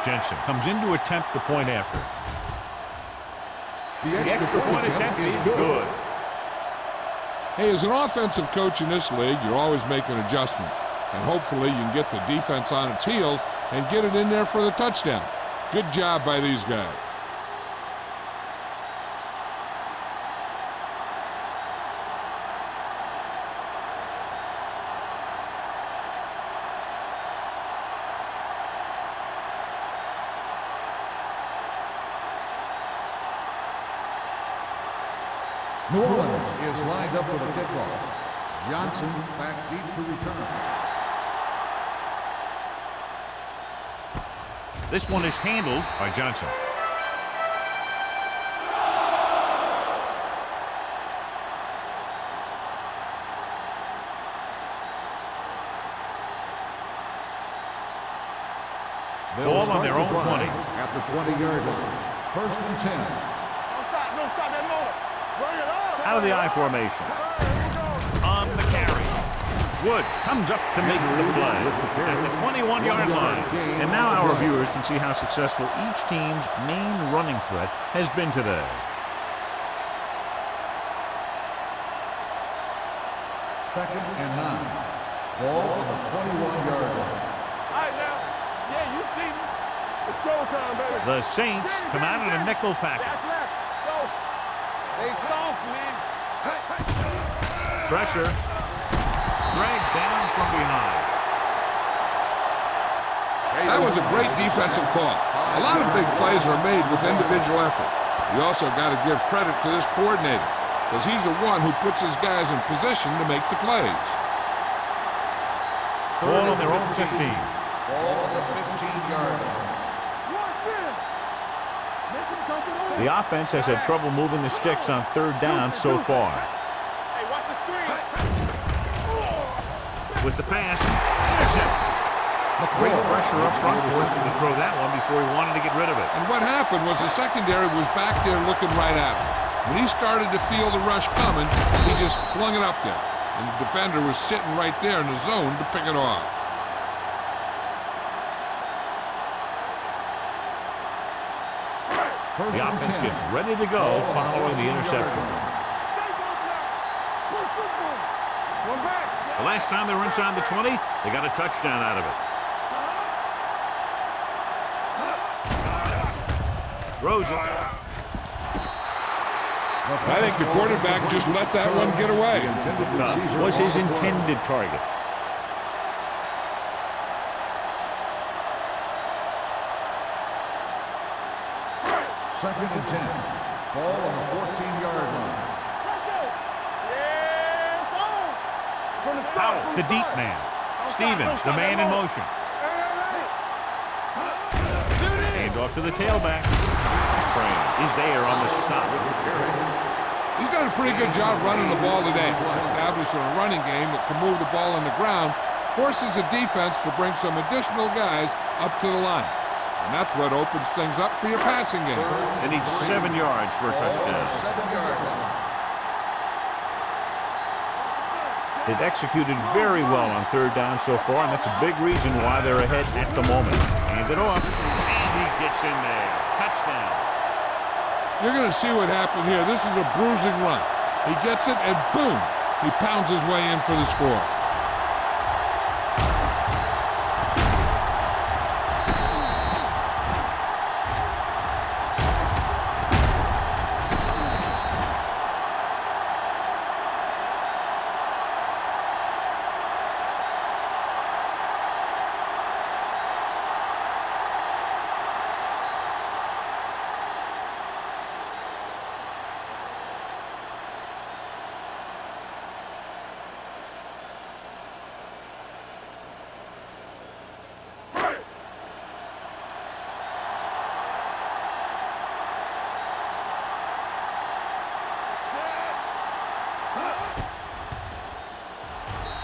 Jensen comes in to attempt the point after. The extra point attempt is good. Hey, as an offensive coach in this league, you're always making adjustments. And hopefully you can get the defense on its heels and get it in there for the touchdown. Good job by these guys. New Orleans is lined up for the kickoff. Johnson back deep to return. This one is handled by Johnson. Ball on their own 20. At the 20-yard line. 1st and 10. Don't stop that motor. Bring it on. Out of the I formation. On the carry. Woods comes up to make the play at the 21-yard line. And now our viewers can see how successful each team's main running threat has been today. Second and 9. Ball on the 21-yard line. All right, now. Yeah, you see me. It's showtime, baby. The Saints come out in a nickel package. That's left. Go. They soft, man. Pressure. Dragged down from behind. That was a great defensive call. A lot of big plays are made with individual effort. You also got to give credit to this coordinator, because he's the one who puts his guys in position to make the plays. Ball on their own 15. Ball on the 15-yard line. The offense has had trouble moving the sticks on third down so far. Hey, watch the screen. With the pass, interception. Great pressure up front, forced him to throw that one before he wanted to get rid of it. And what happened was the secondary was back there looking right at him. When he started to feel the rush coming, he just flung it up there. And the defender was sitting right there in the zone to pick it off. The offense gets ready to go following the interception. The last time they were inside the 20, they got a touchdown out of it. Throws it. I think the quarterback just let that one get away. Was his intended target. Second and 10. Ball on the 14-yard line. Out, the deep man. Stevens, the man in motion. Hand off to the tailback. Crane is there on the stop. He's done a pretty good job running the ball today, establishing a running game that can move the ball on the ground, forces the defense to bring some additional guys up to the line. And that's what opens things up for your passing game. They need 7 yards for a touchdown. 7-yard line. They've executed very well on third down so far, and that's a big reason why they're ahead at the moment. Hand it off, and he gets in there. Touchdown. You're going to see what happened here. This is a bruising run. He gets it, and boom, he pounds his way in for the score.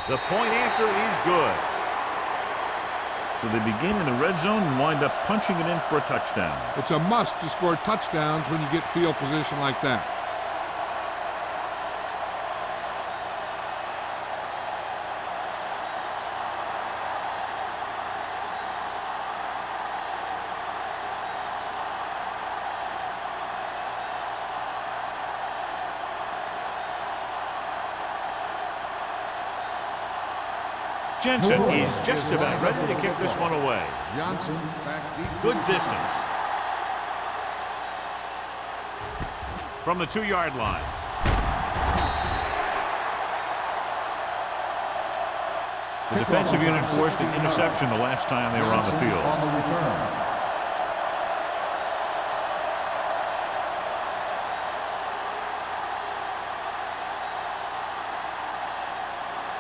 The point after is good. So they begin in the red zone and wind up punching it in for a touchdown. It's a must to score touchdowns when you get field position like that. Jensen is just about ready to kick this one away. Johnson back deep. Good distance. From the 2-yard line. The defensive unit forced the interception the last time they were on the field. On the return.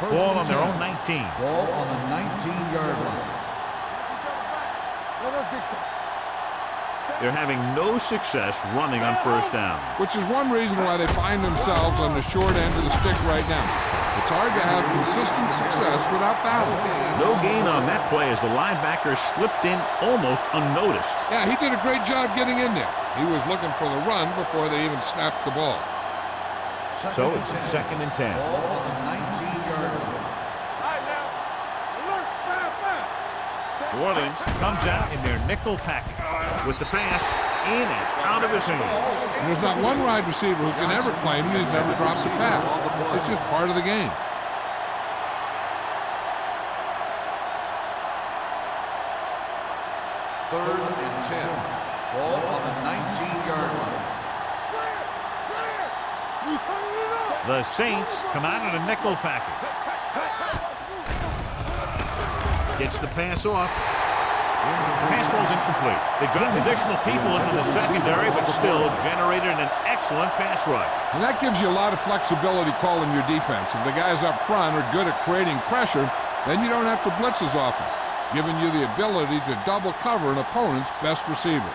Ball on their own 19. Ball on the 19-yard line. They're having no success running on first down. Which is one reason why they find themselves on the short end of the stick right now. It's hard to have consistent success without balance. No gain on that play as the linebacker slipped in almost unnoticed. Yeah, he did a great job getting in there. He was looking for the run before they even snapped the ball. So it's second and 10. Ball on the 19-yard line. New Orleans comes out in their nickel package with the pass in and out of his hands. And there's not one wide receiver who can ever claim he's never dropped a pass. It's just part of the game. Third and 10. Ball on the 19-yard line. The Saints come out in a nickel package. Gets the pass off. Pass ball's incomplete. They dropped additional people into the secondary, but still generated an excellent pass rush. And that gives you a lot of flexibility calling your defense. If the guys up front are good at creating pressure, Then you don't have to blitz as often, giving you the ability to double cover an opponent's best receiver.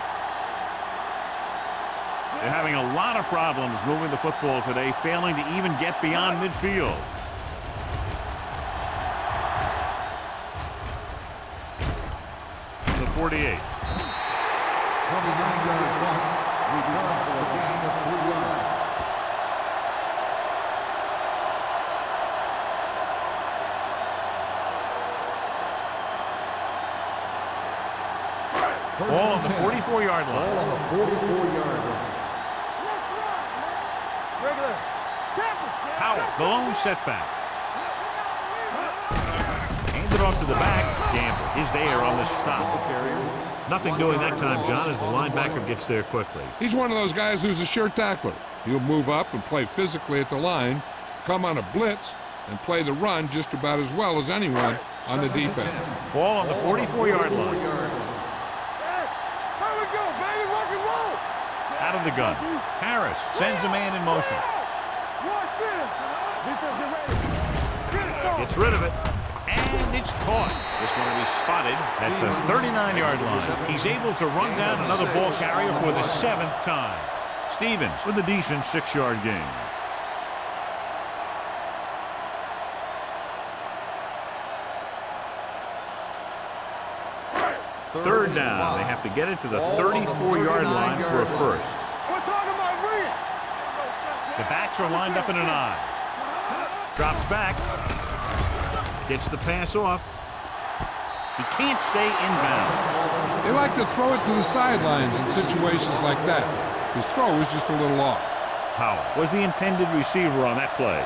They're having a lot of problems moving the football today, failing to even get beyond midfield. The 48. 29-yard punt, return for a gain of 3 yards. Ball on the 44-yard line. Ball on the 44-yard line. Howell, the lone setback. Handed off to the back. Gamble is there on the stop. Nothing doing that time, John, as the linebacker gets there quickly. He's one of those guys who's a sure tackler. He'll move up and play physically at the line, come on a blitz, and play the run just about as well as anyone on the defense. Ball on the 44-yard line. Out of the gun. Harris sends a man in motion. Gets rid of it. And it's caught. This one will be spotted at the 39-yard line. He's able to run down another ball carrier for the 7th time. Stevens with a decent 6-yard gain. Third down. They have to get it to the 34-yard line for a first. The backs are lined up in an I. Drops back. Gets the pass off. He can't stay in bounds. They like to throw it to the sidelines in situations like that. His throw is just a little off. Howell was the intended receiver on that play.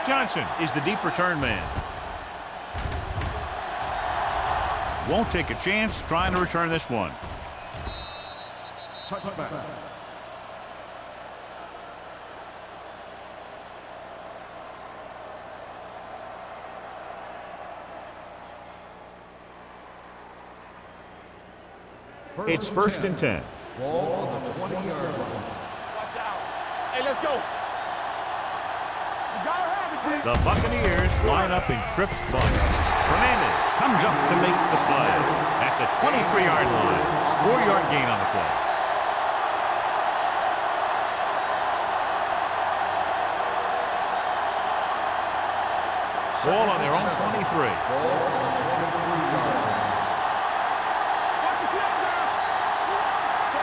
Johnson is the deep return man. Won't take a chance trying to return this one. Touchback. It's first and 10. Ball on the 20-yard line. Watch out. Hey, let's go. You gotta have it, G. The Buccaneers line up in trips bunch. Fernandez comes up to make the play at the 23-yard line. 4-yard gain on the play. Ball on their own 23. Ball on the 23-yard line.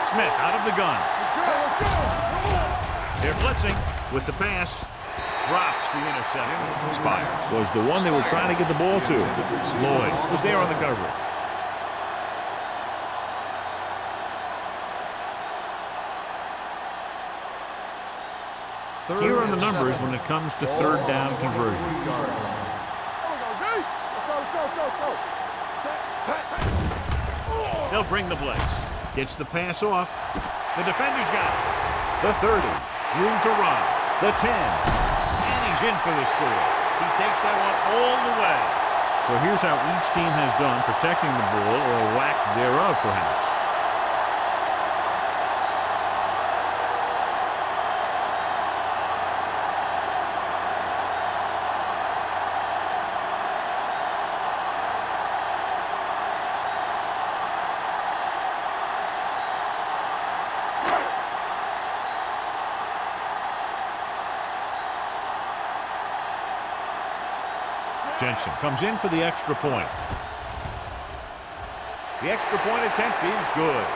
Smith out of the gun. They're blitzing with the pass. Drops the interception. Spires was the one they were trying to get the ball to. Lloyd was there on the coverage. Here are the numbers when it comes to third down conversions. They'll bring the blitz. Gets the pass off. The defender's got it. The 30. Room to run. The 10. And he's in for the score. He takes that one all the way. So here's how each team has done protecting the ball, or lack thereof, perhaps. Jensen comes in for the extra point. The extra point attempt is good.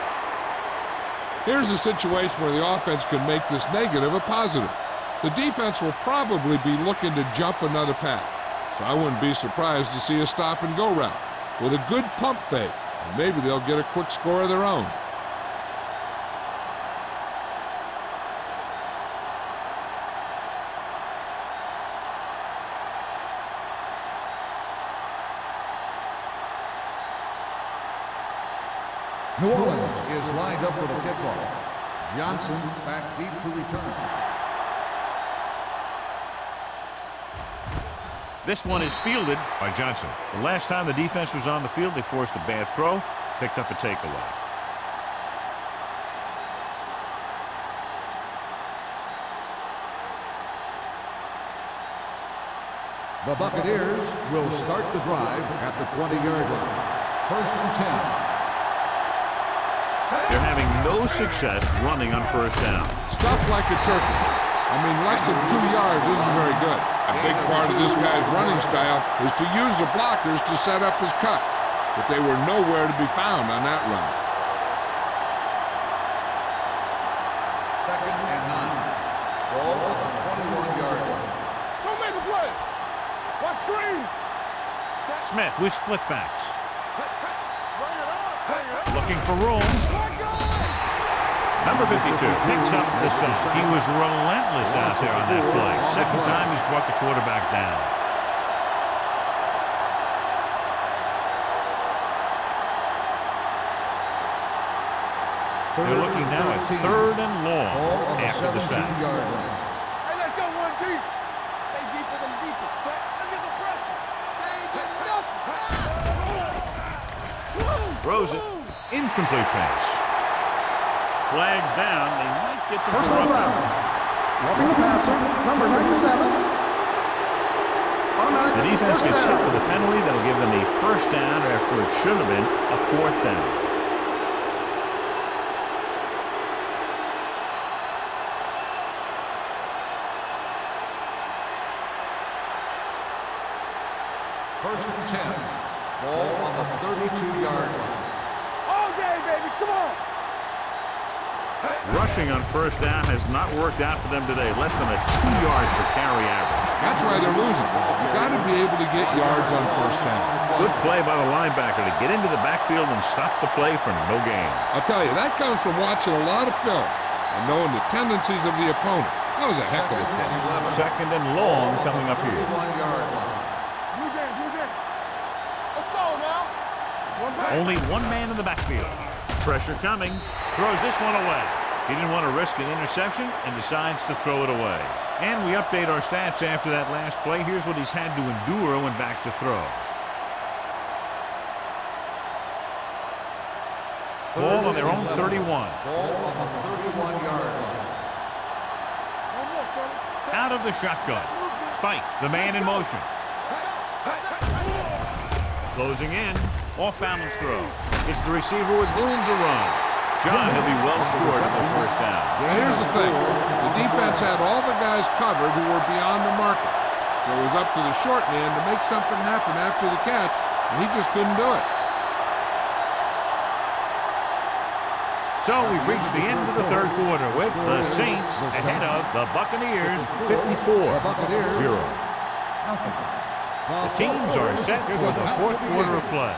Here's a situation where the offense can make this negative a positive. The defense will probably be looking to jump another pass, so I wouldn't be surprised to see a stop-and-go route with a good pump fake, and maybe they'll get a quick score of their own. New Orleans is lined up for the kickoff. Johnson back deep to return. This one is fielded by Johnson. The last time the defense was on the field, they forced a bad throw, picked up a takeaway. The Buccaneers will start the drive at the 20-yard line. 1st and 10. They're having no success running on first down. Stuffed like a turkey. I mean, less than 2 yards isn't very good. A big part of this guy's running style is to use the blockers to set up his cut. But they were nowhere to be found on that run. 2nd and 9. Ball at the 21-yard line. Don't make a play. Watch screen. Smith with split backs. Bring it up. Bring it up. Looking for room. Number 52 picks up the sack. He was relentless out there on that play. Second time he's brought the quarterback down. They're looking now at 3rd and long after the sack. Hey, let's go one deep. Stay deeper than deeper. Let's get the pressure. They ain't getting nothing. Throws it. Incomplete pass. Flags down. They might get the Personal roughing. foul. Roughing the passer, number 97. The defense gets hit with a penalty that'll give them a first down after it should have been a 4th down. First and 10. Ball on the 32-yard line. All day, baby. Come on. Rushing on first down has not worked out for them today. Less than a 2-yard per carry average. That's why they're losing. You got to be able to get yards on first down. Good play by the linebacker to get into the backfield and stop the play for no gain. I'll tell you, that comes from watching a lot of film and knowing the tendencies of the opponent. That was a heck of a play. 2nd and long coming up here. 31-yard line. Let's go now. Only one man in the backfield. Pressure coming. Throws this one away. He didn't want to risk an interception and decides to throw it away. And we update our stats after that last play. Here's what he's had to endure when back to throw. Ball on their own 31. Ball on the 31-yard line. Out of the shotgun. Spikes the man in motion. Closing in. Off-balance throw. It's the receiver with room to run. John, he'll be well short of the first down. Now, here's the thing. The defense had all the guys covered who were beyond the marker. So it was up to the short man to make something happen after the catch, and he just couldn't do it. So we've reached the end of the 3rd quarter with the Saints ahead of the Buccaneers 54-0. The teams are set for the 4th quarter of play.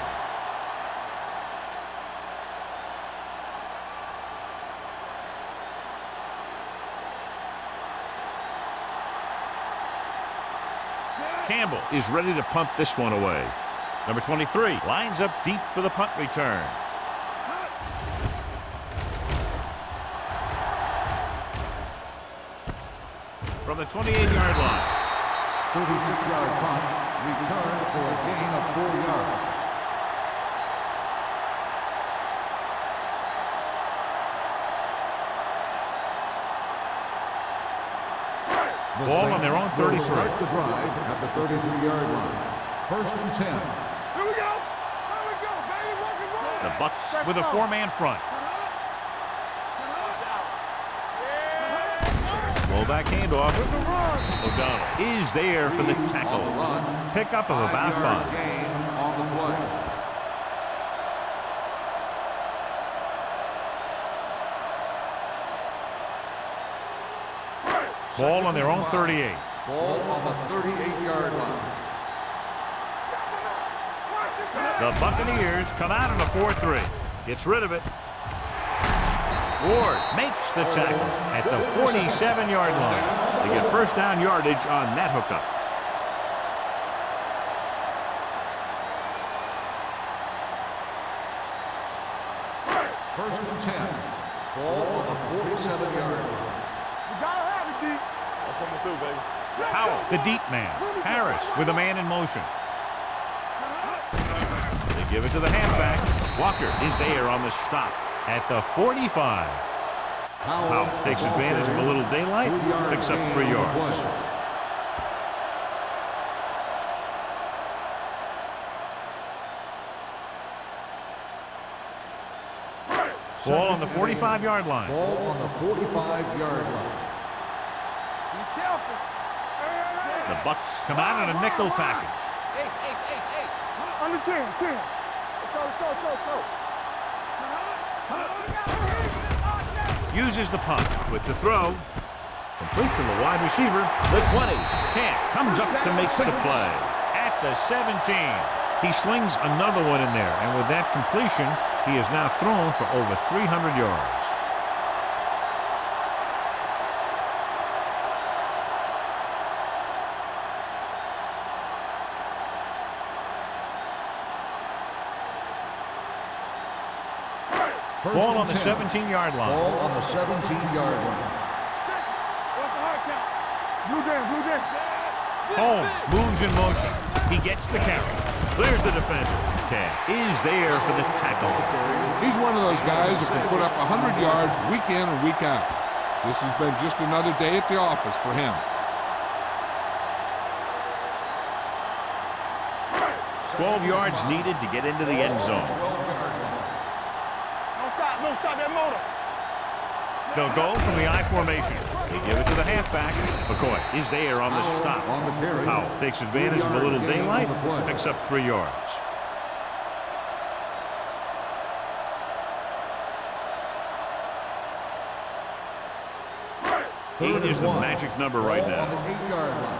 Campbell is ready to punt this one away. Number 23 lines up deep for the punt return. From the 28-yard line. 36-yard punt. Return for a gain of 4 yards. Ball on their own 33. Start the drive at the 33-yard line. 1st and 10. Here we go. Here we go, baby. Rock and roll. The Bucs with a 4-man front. Rollback handoff. O'Donnell is there for the tackle. On the run. Pickup of about 5. Gain on the play. Ball on their own 38. Ball on the 38-yard line. The Buccaneers come out on a 4-3. Gets rid of it. Ward makes the tackle at the 47-yard line. They get first down yardage on that hookup. First and 10. Ball on the 47-yard line. You gotta have it, D. I'm coming through, baby. Howell, the deep man. Harris with a man in motion. They give it to the halfback. Walker is there on the stop at the 45. Howell takes advantage of a little daylight, picks up 3 yards. Ball on the 45-yard line. Ball on the 45-yard line. Be careful. The Bucks come out in a nickel package. Under 10, 10. Let's go, let's go, let's go, let's go. Uses the punt with the throw. Complete to the wide receiver. The 20. Camp comes up to make the play. At the 17. He slings another one in there. And with that completion, he is now thrown for over 300 yards. Ball on the 17-yard line. Ball on the 17-yard line. What's the hard count? Blue down, blue down. Holmes moves in motion. He gets the carry. Clears the defender. Cash is there for the tackle. He's one of those guys that can put up 100 yards week in and week out. This has been just another day at the office for him. 12 yards needed to get into the end zone. Don't stop that motor. They'll go from the I formation. They give it to the halfback. McCoy is there on the stop. On the carry. Powell takes advantage of a little daylight, picks up 3 yards. Eight is the magic number right On the now. 8-yard line.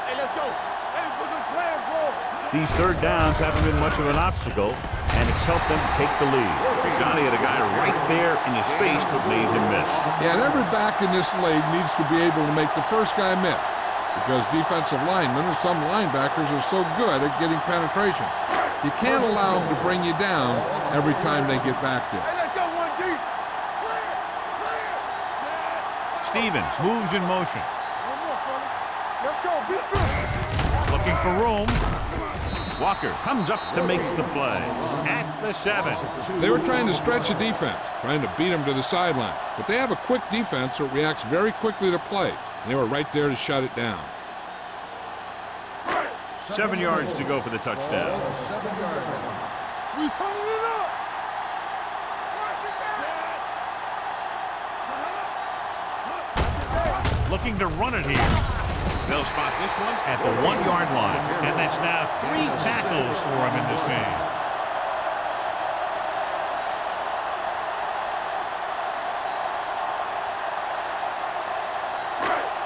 Hey, let's go. Hey, put them plans roll. These third downs haven't been much of an obstacle, and it's helped them to take the lead. Johnny had a guy right there in his face, but made him miss. Yeah, and every back in this league needs to be able to make the first guy miss, because defensive linemen and some linebackers are so good at getting penetration. You can't allow them to bring you down every time they get back there. Hey, let's go one deep. Clear, clear. Stevens moves in motion. One more, fella. Let's go, be good. Looking for room. Walker comes up to make the play. At the 7. They were trying to stretch the defense, trying to beat them to the sideline. But they have a quick defense that reacts very quickly to plays. And they were right there to shut it down. 7 yards to go for the touchdown. Ball on the 7-yard line. We turning it up. Looking to run it here. They'll spot this one at the 1-yard line. And that's now 3 tackles for him in this game.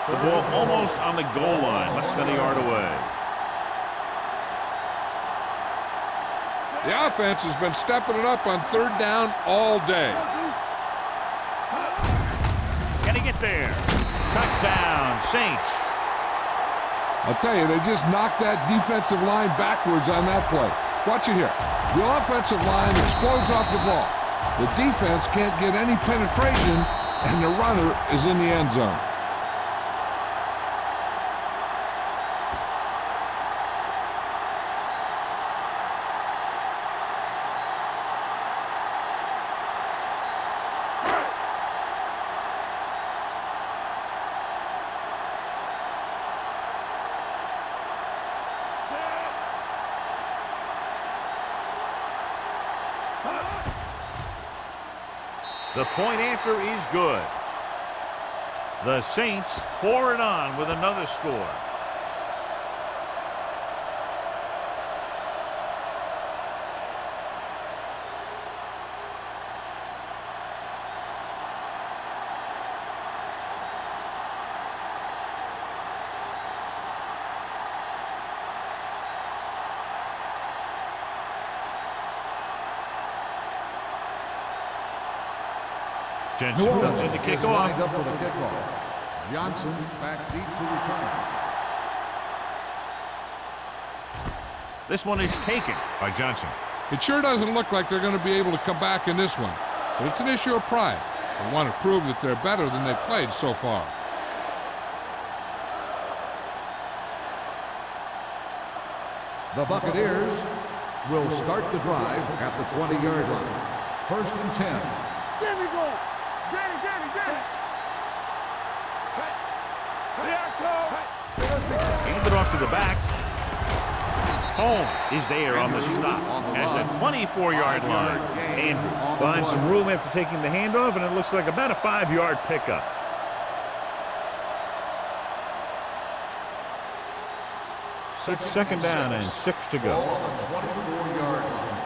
The ball almost on the goal line, less than a yard away. The offense has been stepping it up on third down all day. Can he get there? Touchdown, Saints. I'll tell you, they just knocked that defensive line backwards on that play. Watch it here. The offensive line explodes off the ball. The defense can't get any penetration, and the runner is in the end zone. The point after is good. The Saints pour it on with another score. Jensen comes in to kick is off. lined up for the kickoff. Johnson back deep to return. This one is taken by Johnson. It sure doesn't look like they're going to be able to come back in this one, but it's an issue of pride. They want to prove that they're better than they've played so far. The Buccaneers will start the drive at the 20-yard line. 1st and 10. There we go. Get it, get it, get it. Here I come. Hand it off to the back. Holmes is there on the stop at the 24-yard line. Andrews finds some room after taking the handoff, and it looks like about a 5-yard pickup. It's second down and 6 to go. Ball on the 24-yard line.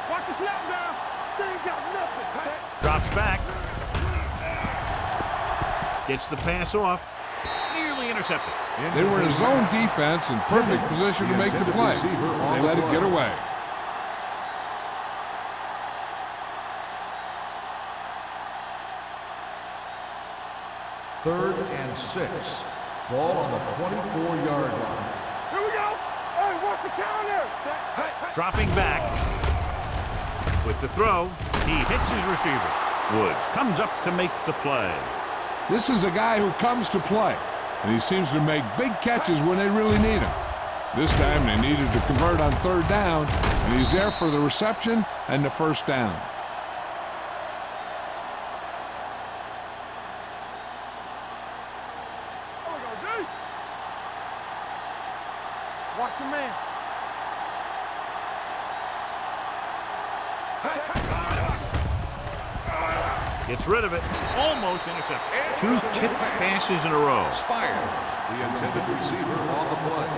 Watch the snap down. They ain't got nothing. Drops back. Gets the pass off. Nearly intercepted. They were in a zone defense in perfect position to make the play. They let it get away. Third and 6. Ball on the 24-yard line. Here we go. Hey, watch the counter. Dropping back. With the throw, he hits his receiver. Woods comes up to make the play. This is a guy who comes to play, and he seems to make big catches when they really need him. This time they needed to convert on third down, and he's there for the reception and the first down. Oh, we go deep. Watch your man. Gets rid of it. Almost intercepted. 2 tipped passes in a row. Spires, the intended receiver on the play.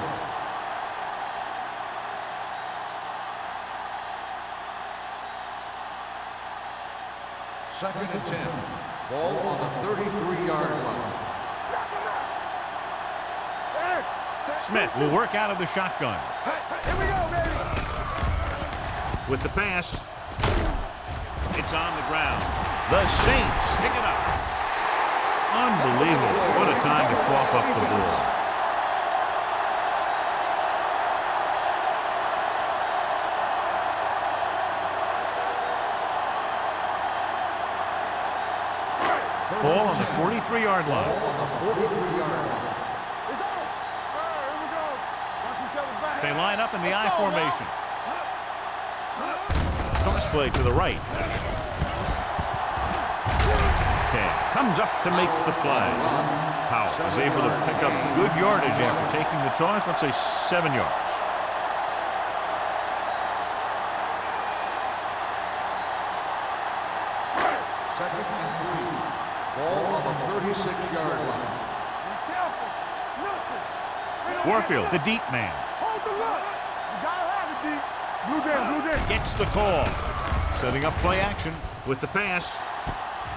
Second and 10. Ball on the 33-yard line. Smith will work out of the shotgun. Here we go, baby. With the pass, it's on the ground. The Saints stick it up. Unbelievable. What a time to cough up the ball. Ball on the 43-yard line. On the 43-yard line. It's on. Here we go. Watch each other back. They line up in the I formation. Toss play to the right. Cash comes up to make the play. Powell is able to pick up good yardage after taking the toss. Let's say 7 yards. Second and 3. Ball on the 36-yard line. Be careful. Nothing. Warfield, the deep man, Hold the look. You gotta have it, D. Blue down, blue down. gets the call. Setting up play action with the pass.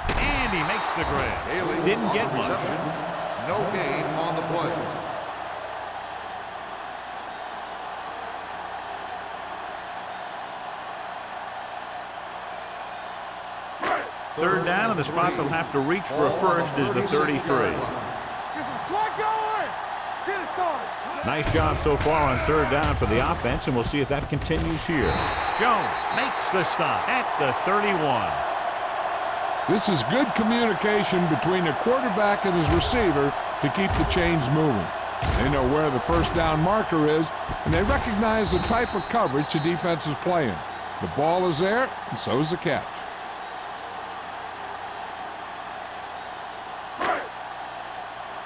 And he makes the grab. Haley Didn't on get the much. reception. No gain on the play. Third down, and the spot they'll have to reach for a first is the 33. Get some slack going. Get it started. Nice job so far on third down for the offense, and we'll see if that continues here. Jones makes the stop at the 31. This is good communication between the quarterback and his receiver to keep the chains moving. They know where the first down marker is, and they recognize the type of coverage the defense is playing. The ball is there, and so is the catch.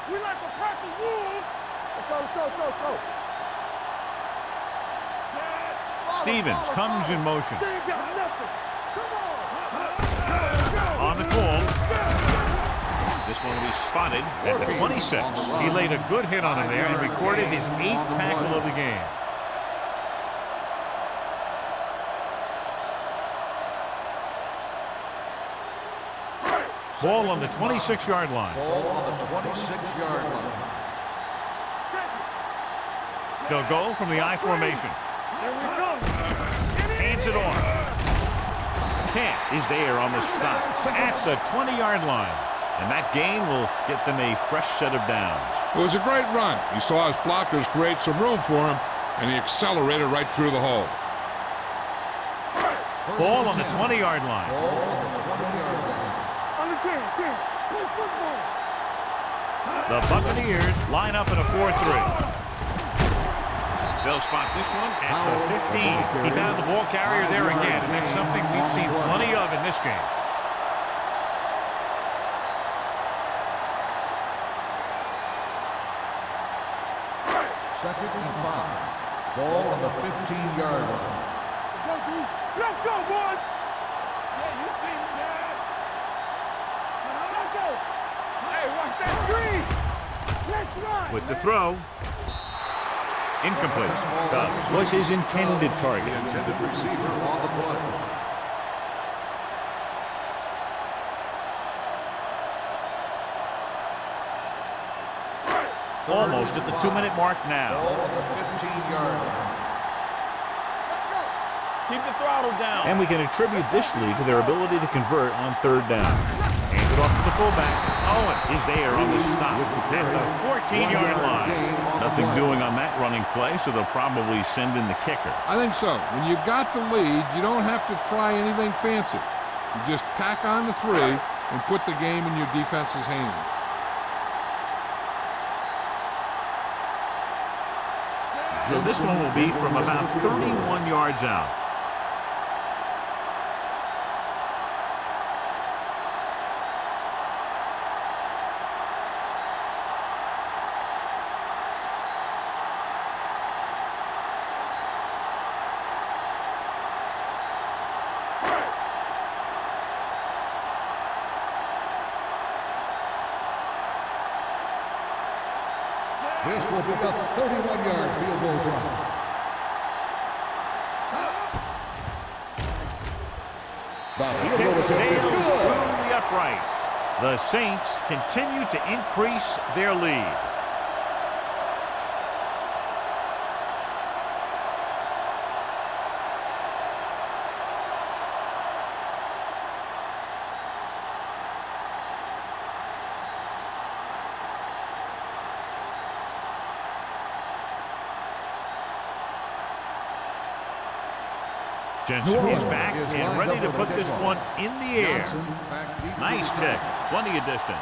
We like to practice wolves. Let's go, let's go, let's go, let's go. Stevens comes in motion. They ain't got nothing. Come on. On the call. This one will be spotted at the 26. He laid a good hit on him there and recorded his 8th tackle of the game. Ball on the 26-yard line. Ball on the 26-yard line. They'll go from the I formation. Here we go. Hands it off. Camp is there on the stop at the 20-yard line. And that gain will get them a fresh set of downs. It was a great run. He saw his blockers create some room for him, and he accelerated right through the hole. Ball on the 20-yard line. Ball on the 20-yard line. On the 10. Play football. The Buccaneers line up in a 4-3. They'll spot this one at the 15. He found the ball carrier there again, and that's something we've seen plenty of in this game. Second and 5. Ball on the 15-yard line. Let's go, boys. Yeah, you see me, man. Let's go. Hey, watch that screen. Let's run. With the throw. Incomplete. Dobbs was his intended target. The intended receiver on the play. Almost at the 2-minute mark now. Ball on the 15-yard line. Keep the throttle down. And we can attribute this lead to their ability to convert on 3rd down. Hand it off to the fullback. Owen is there on the stop at the 14-yard line. Nothing doing on that running play, so they'll probably send in the kicker. I think so. When you've got the lead, you don't have to try anything fancy. You just tack on the 3 and put the game in your defense's hands. So this one will be from about 31 yards out. This will be a 31-yard field goal drive. The kick sails through the uprights. The Saints continue to increase their lead. Jensen is back and ready to put this one in the air. Nice kick. Plenty of distance.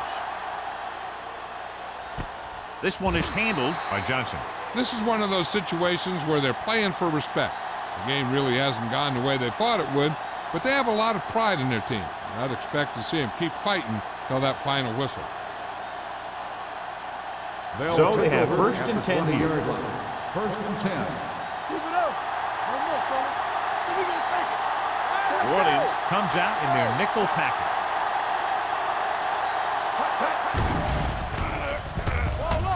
This one is handled by Johnson. This is one of those situations where they're playing for respect. The game really hasn't gone the way they thought it would, but they have a lot of pride in their team. I'd expect to see them keep fighting till that final whistle. So they have 1st and 10 here. 1st and 10. Keep it up. One more, fella. We're going to take it. New Orleans comes out in their nickel package.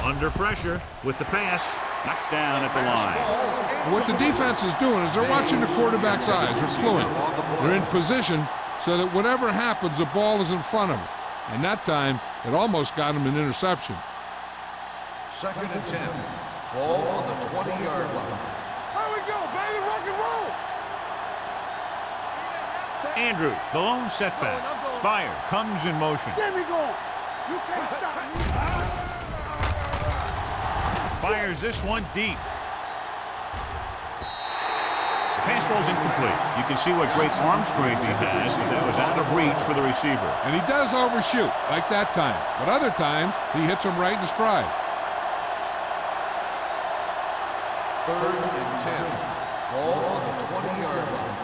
Under pressure with the pass. Knocked down at the line. What the defense is doing is they're watching the quarterback's eyes. They're fluent. They're in position so that whatever happens, the ball is in front of them. And that time, it almost got him an interception. 2nd and 10. Ball on the 20-yard line. Here we go, baby. Rock and roll. Andrews, the lone setback. Spire comes in motion. Get me going. You can't stop me. Fires this one deep. The pass ball's incomplete. You can see what great arm strength he has, but that was out of reach for the receiver. And he does overshoot, like that time. But other times, he hits him right in stride. 3rd and 10. Ball on the 20-yard line.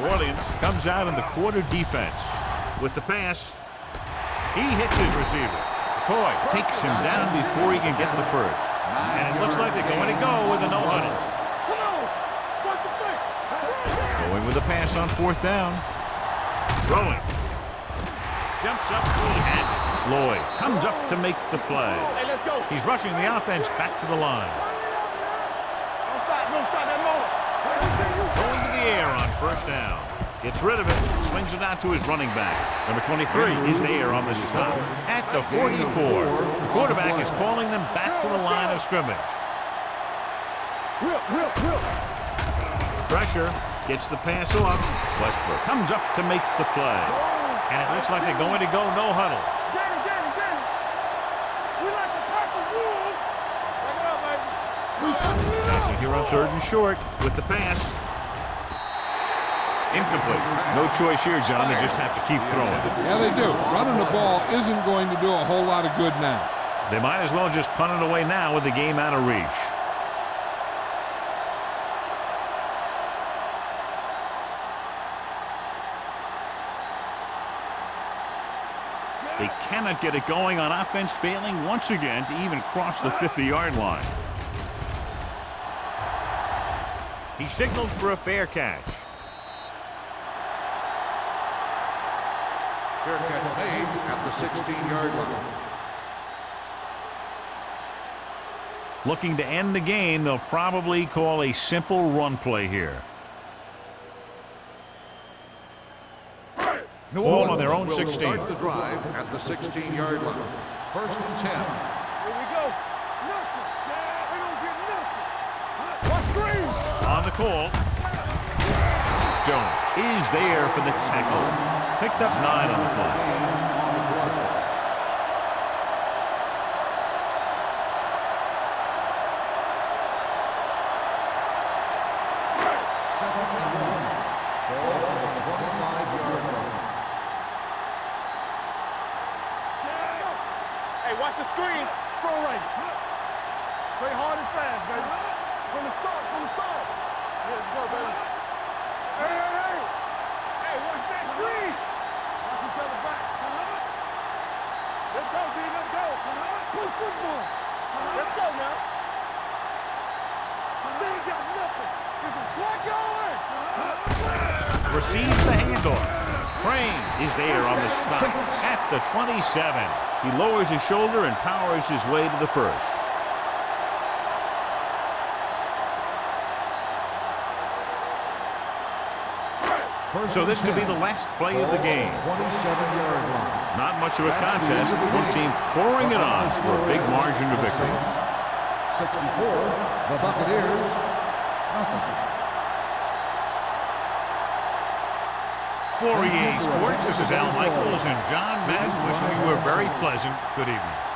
New Orleans comes out in the quarter defense. With the pass, he hits his receiver. McCoy takes him down before he can get the first. And it looks like they're going to go with a no-huddle. Come on. What's the thing? Going with a pass on 4th down. Throwing. Jumps up. He has it. Lloyd comes up to make the play. Hey, let's go. He's rushing the offense back to the line. Don't stop that motor. Going to the air on 1st down. Gets rid of it. Swings it out to his running back. Number 23 is there on the stop at the 44. The quarterback is calling them back to the line of scrimmage. Pressure. Gets the pass off. Westbrook comes up to make the play. And it looks like they're going to go no huddle. Danny. We like to pack the wolves. Check it out, baby. Passing here on 3rd and short with the pass. Incomplete. No choice here, John. They just have to keep throwing. Yeah, they do. Running the ball isn't going to do a whole lot of good now. They might as well just punt it away now with the game out of reach. They cannot get it going on offense, failing once again to even cross the 50-yard line. He signals for a fair catch. Fair catch made at the 16-yard line. Looking to end the game, they'll probably call a simple run play here. Ball on their own 16. Start the drive at the 16-yard line. 1st and 10. Here we go. Nothing. We don't get nothing. What screen? On the call. Jones is there for the tackle. Picked up 9 on the play. Watch the screen. Strong right. Play hard and fast, baby. From the start. Let's go, baby. Hey, watch that screen. Watch each other back. Let's go, D. Let's go. Play football. Let's go now. They ain't got nothing. Get some slack going. Receives the handoff. Crane is there on the stop at the 27. He lowers his shoulder and powers his way to the first. So this could be the last play of the game. 27-yard line. Not much of a contest. One team pouring it on for a big margin of victory. 64, the Buccaneers, nothing. For EA Sports, this is Al Michaels and John Madden wishing you a very pleasant good evening.